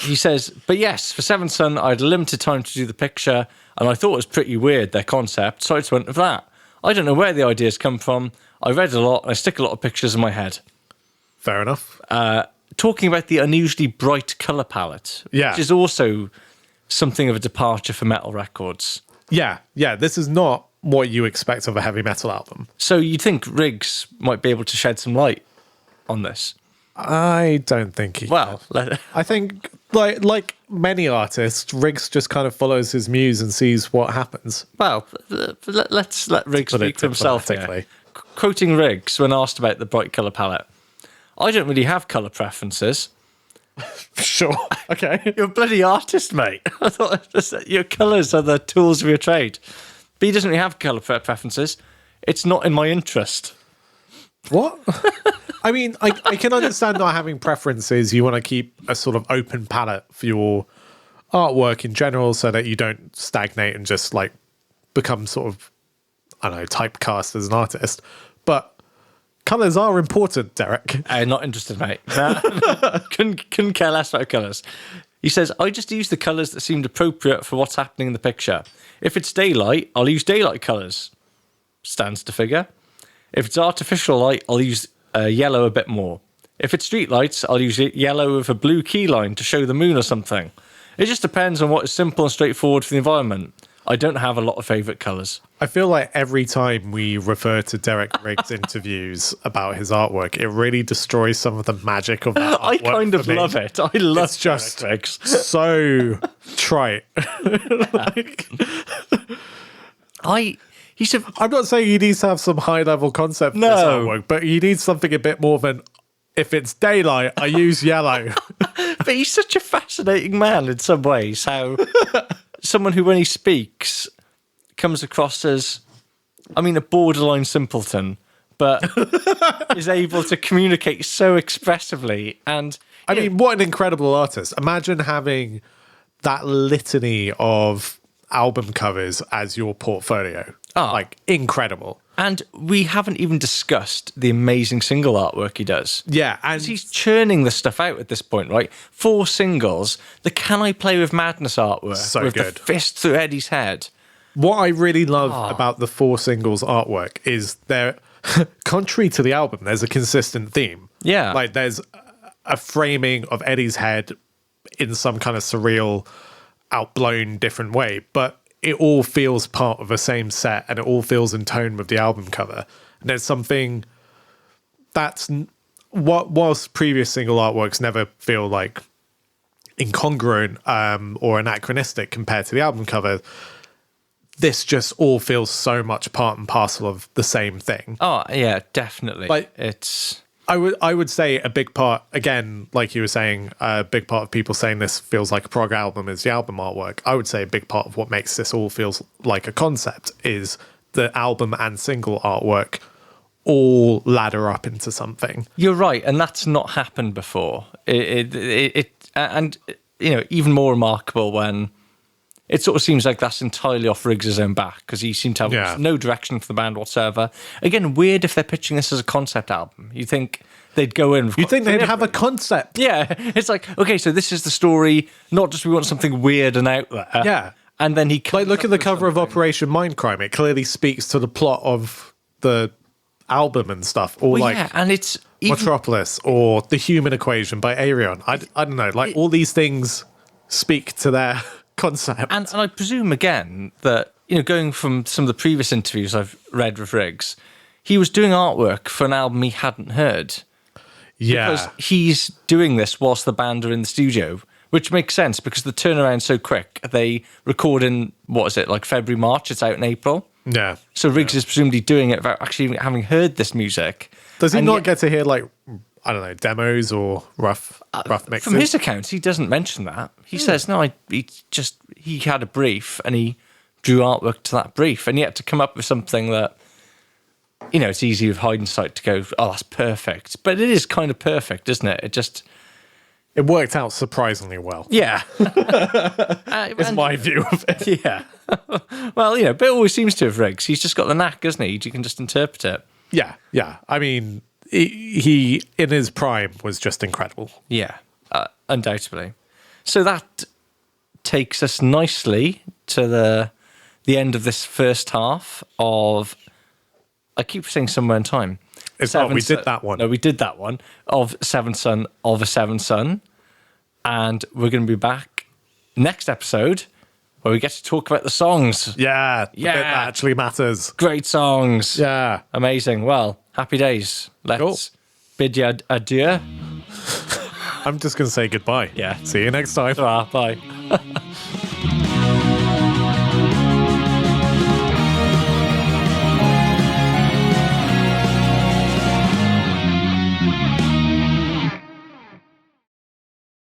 He says, but yes, for Seventh Son, I had limited time to do the picture, and I thought it was pretty weird, their concept, so I just went with that. I don't know where the ideas come from. I read a lot, and I stick a lot of pictures in my head. Fair enough. Talking about the unusually bright colour palette, which is also something of a departure for metal records. Yeah, this is not what you expect of a heavy metal album. So you think Riggs might be able to shed some light on this? I don't think he can. I think, like many artists, Riggs just kind of follows his muse and sees what happens. Well, let's let Riggs speak for himself here. Quoting Riggs when asked about the bright colour palette, I don't really have colour preferences. Sure. Okay. You're a bloody artist, mate. I thought your colours are the tools of your trade. But he doesn't really have colour preferences. It's not in my interest. What? I mean, I can understand not having preferences. You want to keep a sort of open palette for your artwork in general so that you don't stagnate and just become sort of, I don't know, typecast as an artist. But colours are important, Derek. I'm not interested, mate. Couldn't care less about colours. He says, I just use the colours that seemed appropriate for what's happening in the picture. If it's daylight, I'll use daylight colours. Stands to figure. If it's artificial light, I'll use yellow a bit more. If it's street lights, I'll use yellow with a blue key line to show the moon or something. It just depends on what is simple and straightforward for the environment. I don't have a lot of favourite colours. I feel like every time we refer to Derek Riggs' interviews about his artwork, it really destroys some of the magic of that artwork. I kind of love it. I love it's just Derek Riggs. so trite. I'm not saying he needs to have some high-level concept for this artwork, but he needs something a bit more than, if it's daylight, I use yellow. But he's such a fascinating man in some ways, how someone who, when he speaks, comes across as, I mean, a borderline simpleton, but is able to communicate so expressively. And I mean, what an incredible artist. Imagine having that litany of album covers as your portfolio. Like, incredible. And we haven't even discussed the amazing single artwork he does. Yeah, and he's churning the stuff out at this point, right? 4 singles, the Can I Play With Madness artwork, so with good. the fist through Eddie's head. What I really love about the 4 singles artwork is they're, contrary to the album, there's a consistent theme. Yeah. Like, there's a framing of Eddie's head in some kind of surreal, outblown, different way, but it all feels part of the same set, and it all feels in tone with the album cover. And there's something that's whilst previous single artworks never feel like incongruent or anachronistic compared to the album cover, this just all feels so much part and parcel of the same thing. Oh yeah, definitely. Like, it's. I would say a big part, again, like you were saying, a big part of people saying this feels like a prog album is the album artwork. I would say a big part of what makes this all feels like a concept is the album and single artwork all ladder up into something. You're right, and that's not happened before. And you know, even more remarkable when it sort of seems like that's entirely off Riggs' own back, because he seemed to have no direction for the band whatsoever. Again, weird if they're pitching this as a concept album. You think they'd go in. You think they'd have a concept? Yeah, it's like, okay, so this is the story. Not just we want something weird and out there. Yeah, and then he like, look at the cover of Operation Mindcrime. It clearly speaks to the plot of the album and stuff. Or and it's even Metropolis or The Human Equation by Arion. I don't know. Like, all these things speak to their concept. And I presume, again, that, you know, going from some of the previous interviews I've read with Riggs, he was doing artwork for an album he hadn't heard. Yeah. Because he's doing this whilst the band are in the studio, which makes sense because the turnaround's so quick. They record in, what is it, like February, March? It's out in April. Yeah. So Riggs is presumably doing it without actually having heard this music. Does he not get to hear, like, I don't know, demos or rough mixes? From his accounts, he doesn't mention that. He says, no, he had a brief and he drew artwork to that brief, and he had to come up with something that, you know, it's easy with hindsight to go, oh, that's perfect. But it is kind of perfect, isn't it? It worked out surprisingly well. Yeah. It's my view of it. Yeah. Well, you know, but it always seems to have Riggs. He's just got the knack, hasn't he? You can just interpret it. Yeah. I mean, he in his prime was just incredible. Yeah, undoubtedly. So that takes us nicely to the end of this first half of, I keep saying Somewhere in Time. We did that one. No, we did that one, of Seventh Son of a Seventh Son. And we're going to be back next episode where we get to talk about the songs. Yeah, the bit that actually matters. Great songs. Yeah. Amazing. Well, happy days. Let's bid you adieu. I'm just going to say goodbye. Yeah. See you next time. Bye.